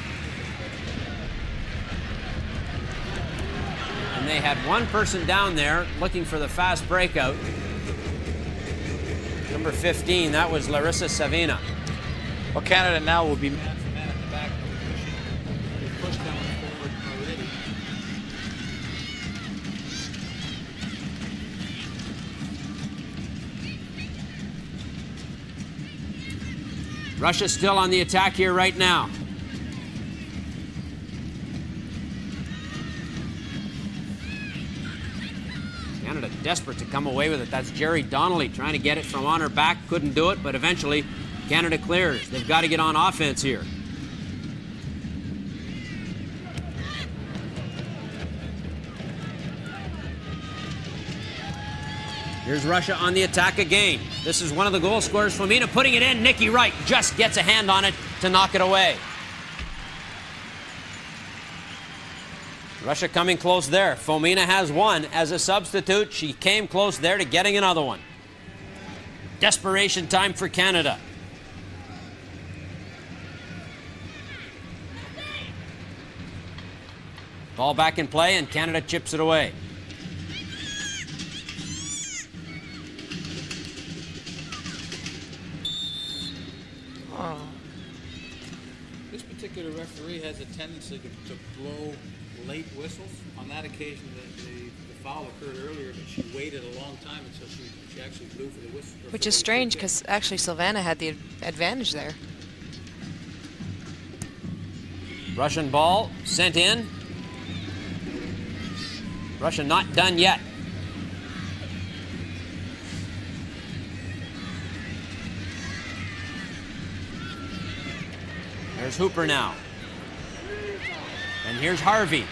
And they had one person down there looking for the fast breakout. Number 15, that was Larissa Savina. Well, Canada now will be man for man at the back position. They've pushed that one forward already. Russia still on the attack here right now. Canada desperate to come away with it. That's Jerry Donnelly trying to get it from on her back. Couldn't do it, but eventually Canada clears. They've got to get on offense here. Here's Russia on the attack again. This is one of the goal scorers. Fomina putting it in. Nikki Wright just gets a hand on it to knock it away. Russia coming close there. Fomina has one as a substitute. She came close there to getting another one. Desperation time for Canada. Ball back in play, and Canada chips it away. This particular referee has a tendency to blow late whistles. On that occasion, the foul occurred earlier, but she waited a long time until she actually blew for the whistle. Which is strange, because actually Silvana had the advantage there. Russian ball sent in. Russia not done yet. There's Hooper now. And here's Harvey.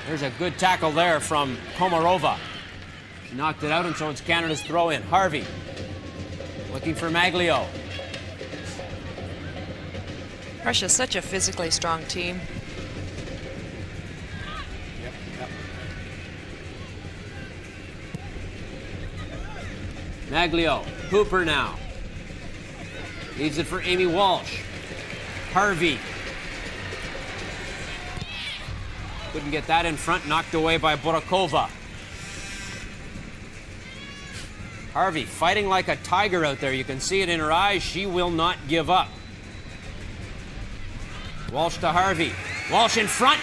There's a good tackle there from Komarova. She knocked it out, and so it's Canada's throw in. Harvey looking for Maglio. Russia's such a physically strong team. Maglio, Hooper now. Leaves it for Amy Walsh. Harvey. Couldn't get that in front, knocked away by Borakova. Harvey fighting like a tiger out there. You can see it in her eyes. She will not give up. Walsh to Harvey. Walsh in front.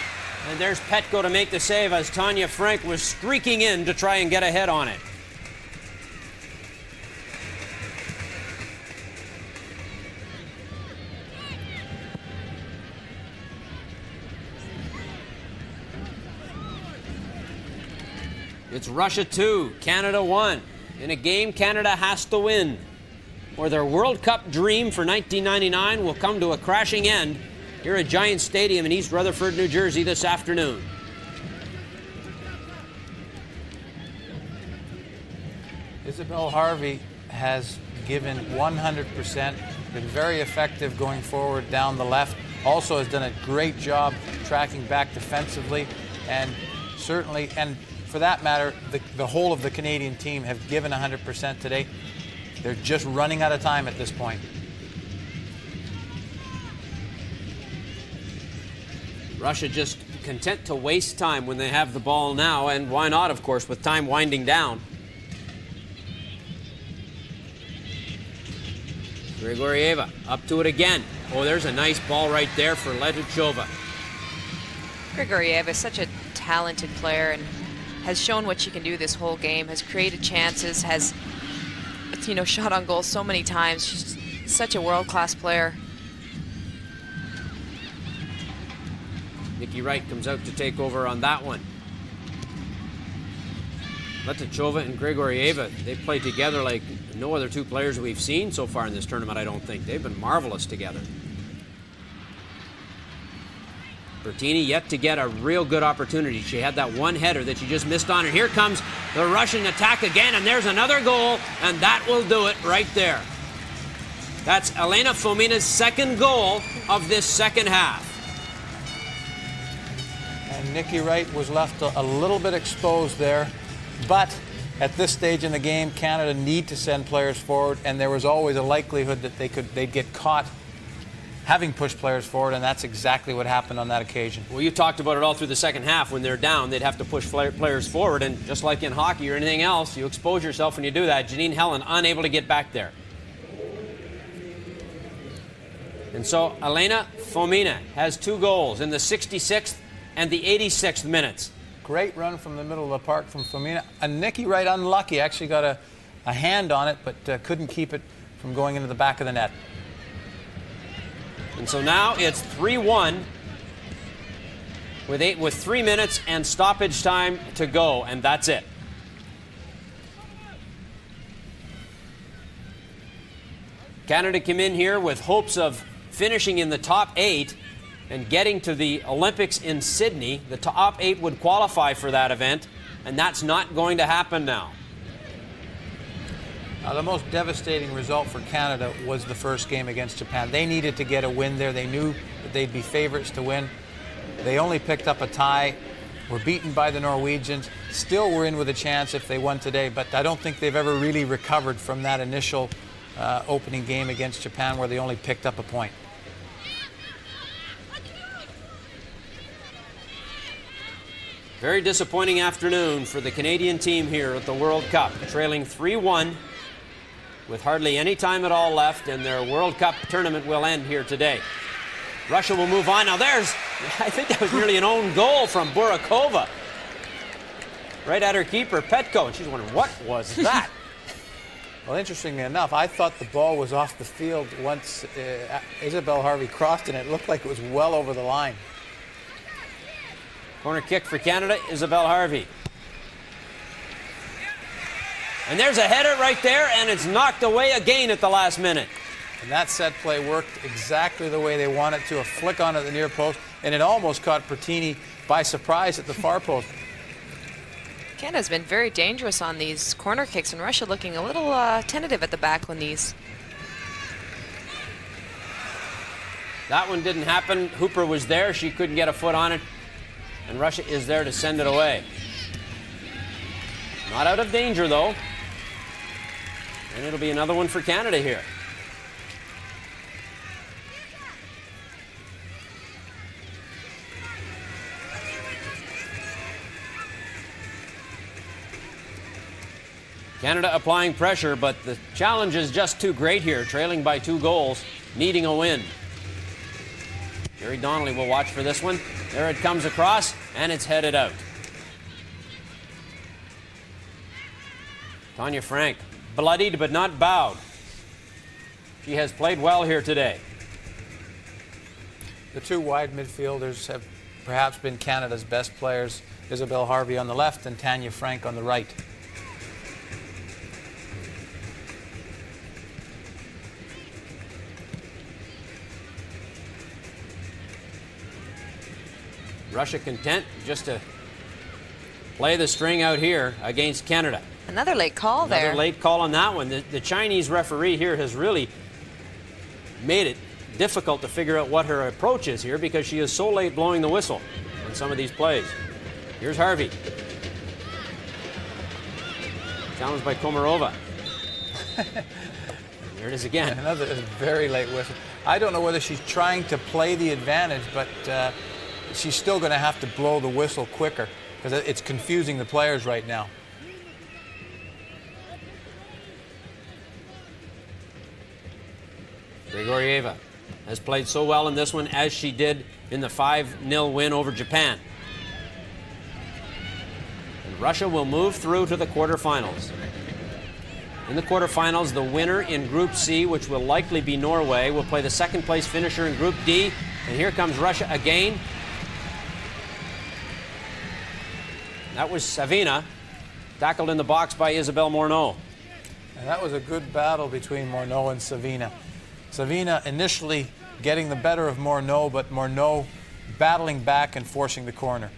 And there's Petko to make the save as Tanya Frank was streaking in to try and get ahead on it. It's Russia 2, Canada 1. In a game Canada has to win, or their World Cup dream for 1999 will come to a crashing end here at Giant Stadium in East Rutherford, New Jersey this afternoon. Isabel Harvey has given 100%, been very effective going forward down the left, also has done a great job tracking back defensively, and certainly, and for that matter, the whole of the Canadian team have given 100% today. They're just running out of time at this point. Russia just content to waste time when they have the ball now, and why not, of course, with time winding down. Grigorieva up to it again. Oh, there's a nice ball right there for Letichova. Grigorieva is such a talented player and has shown what she can do this whole game, has created chances, has, you know, shot on goal so many times. She's such a world-class player. Nikki Wright comes out to take over on that one. Letichova and Grigorieva, they play together like no other two players we've seen so far in this tournament, I don't think. They've been marvelous together. Bertini yet to get a real good opportunity. She had that one header that she just missed on, and here comes the Russian attack again, and there's another goal, and that will do it right there. That's Elena Fomina's second goal of this second half. And Nikki Wright was left a little bit exposed there, but at this stage in the game, Canada need to send players forward, and there was always a likelihood that they'd get caught having pushed players forward, and that's exactly what happened on that occasion. Well, you talked about it all through the second half. When they're down, they'd have to push players forward, and just like in hockey or anything else, you expose yourself when you do that. Janine Helen unable to get back there. And so Elena Fomina has 2 goals in the 66th and the 86th minutes. Great run from the middle of the park from Fomina. And Nikki Wright, unlucky, actually got a hand on it, but couldn't keep it from going into the back of the net. And so now it's 3-1 with 3 minutes and stoppage time to go, and that's it. Canada came in here with hopes of finishing in the top 8 and getting to the Olympics in Sydney. The top 8 would qualify for that event, and that's not going to happen now. The most devastating result for Canada was the first game against Japan. They needed to get a win there. They knew that they'd be favorites to win. They only picked up a tie, were beaten by the Norwegians, still were in with a chance if they won today, but I don't think they've ever really recovered from that initial opening game against Japan where they only picked up a point. Very disappointing afternoon for the Canadian team here at the World Cup, trailing 3-1 with hardly any time at all left, and their World Cup tournament will end here today. Russia will move on. Now there's, I think that was nearly an own goal from Burakova. Right at her keeper, Petko, and she's wondering, what was that? Well, interestingly enough, I thought the ball was off the field once Isabelle Harvey crossed, and it looked like it was well over the line. Corner kick for Canada, Isabelle Harvey. And there's a header right there, and it's knocked away again at the last minute. And that set play worked exactly the way they wanted to. A flick on at the near post, and it almost caught Bertini by surprise at the far post. Canada's been very dangerous on these corner kicks, and Russia looking a little tentative at the back on these. That one didn't happen. Hooper was there. She couldn't get a foot on it. And Russia is there to send it away. Not out of danger, though. And it'll be another one for Canada here. Canada applying pressure, but the challenge is just too great here, trailing by 2 goals, needing a win. Gary Donnelly will watch for this one. There it comes across, and it's headed out. Tanya Frank, bloodied but not bowed. She has played well here today. The 2 wide midfielders have perhaps been Canada's best players. Isabelle Harvey on the left and Tanya Frank on the right. Russia content just to play the string out here against Canada. Another late call there. Another late call on that one. The Chinese referee here has really made it difficult to figure out what her approach is here because she is so late blowing the whistle on some of these plays. Here's Harvey. Challenged by Komarova. There it is again. Another very late whistle. I don't know whether she's trying to play the advantage, but she's still going to have to blow the whistle quicker because it's confusing the players right now. Grigorieva has played so well in this one as she did in the 5-0 win over Japan. And Russia will move through to the quarterfinals. In the quarterfinals, the winner in Group C, which will likely be Norway, will play the second-place finisher in Group D. And here comes Russia again. That was Savina, tackled in the box by Isabelle Morneau. And that was a good battle between Morneau and Savina. Savina initially getting the better of Morneau, but Morneau battling back and forcing the corner.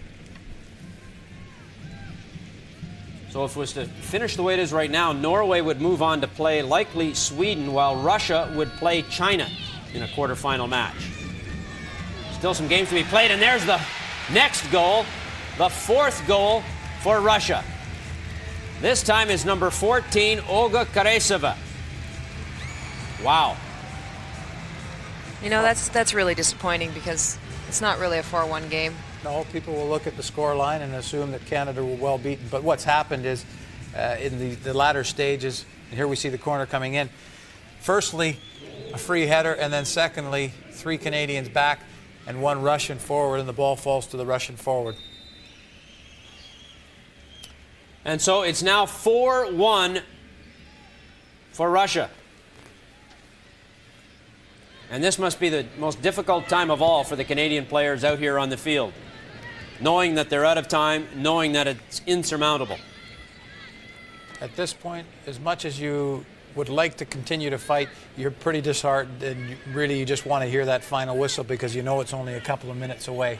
So if it was to finish the way it is right now, Norway would move on to play likely Sweden, while Russia would play China in a quarterfinal match. Still some games to be played, and there's the next goal, the fourth goal for Russia. This time is number 14, Olga Kareseva. Wow. You know, that's really disappointing because it's not really a 4-1 game. No, people will look at the score line and assume that Canada were well beaten. But what's happened is in the latter stages, and here we see the corner coming in, firstly, a free header, and then secondly, 3 Canadians back and 1 Russian forward, and the ball falls to the Russian forward. And so it's now 4-1 for Russia. And this must be the most difficult time of all for the Canadian players out here on the field. Knowing that they're out of time, knowing that it's insurmountable. At this point, as much as you would like to continue to fight, you're pretty disheartened, and you just want to hear that final whistle because you know it's only a couple of minutes away.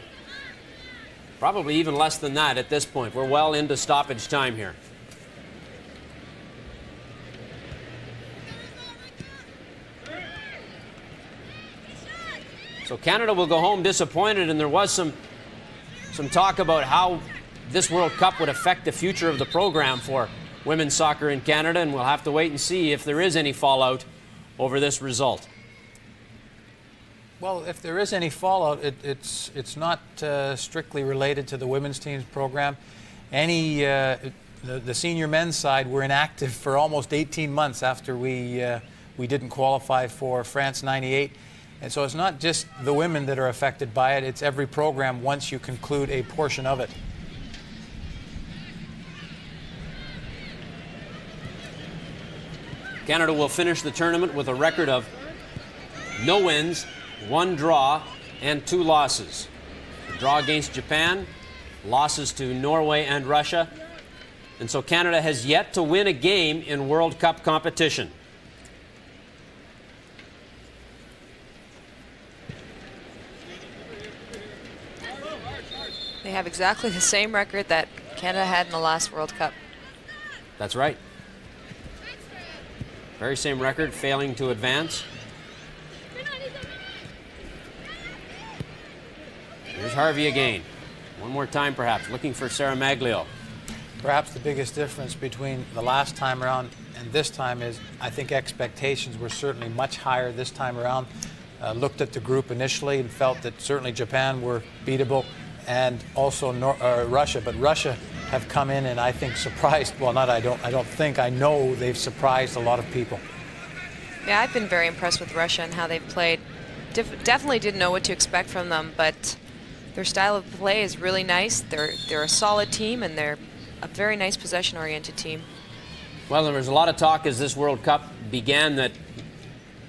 Probably even less than that at this point. We're well into stoppage time here. So Canada will go home disappointed, and there was some talk about how this World Cup would affect the future of the program for women's soccer in Canada, and we'll have to wait and see if there is any fallout over this result. Well, if there is any fallout, it's not strictly related to the women's team's program. The senior men's side were inactive for almost 18 months after we didn't qualify for France '98. And so it's not just the women that are affected by it, it's every program once you conclude a portion of it. Canada will finish the tournament with a record of no wins, 1 draw, and 2 losses. A draw against Japan, losses to Norway and Russia. And so Canada has yet to win a game in World Cup competition. They have exactly the same record that Canada had in the last World Cup. That's right. Very same record, failing to advance. Here's Harvi again. One more time, perhaps, looking for Sarah Maglio. Perhaps the biggest difference between the last time around and this time is I think expectations were certainly much higher this time around. Looked at the group initially and felt that certainly Japan were beatable, and also Russia. But Russia have come in and I think surprised, well, I know they've surprised a lot of people. Yeah, I've been very impressed with Russia and how they've played. Definitely didn't know what to expect from them, but their style of play is really nice. They're a solid team, and they're a very nice possession-oriented team. Well, there was a lot of talk as this World Cup began that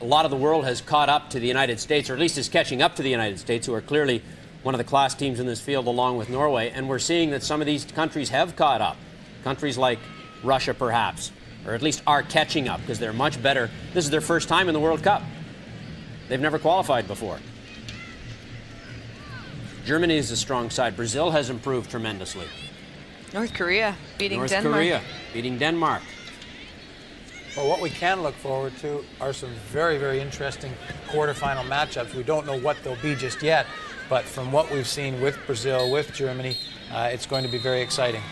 a lot of the world has caught up to the United States, or at least is catching up to the United States, who are clearly one of the class teams in this field along with Norway. And we're seeing that some of these countries have caught up. Countries like Russia, perhaps, or at least are catching up because they're much better. This is their first time in the World Cup. They've never qualified before. Germany is a strong side. Brazil has improved tremendously. North Korea beating Denmark. North Korea beating Denmark. Well, what we can look forward to are some very, very interesting quarterfinal matchups. We don't know what they'll be just yet, but from what we've seen with Brazil, with Germany, it's going to be very exciting.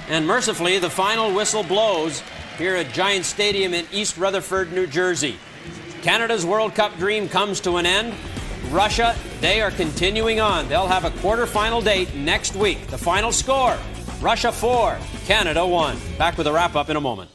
And mercifully, the final whistle blows here at Giants Stadium in East Rutherford, New Jersey. Canada's World Cup dream comes to an end. Russia, they are continuing on. They'll have a quarterfinal date next week. The final score, Russia 4, Canada 1. Back with a wrap-up in a moment.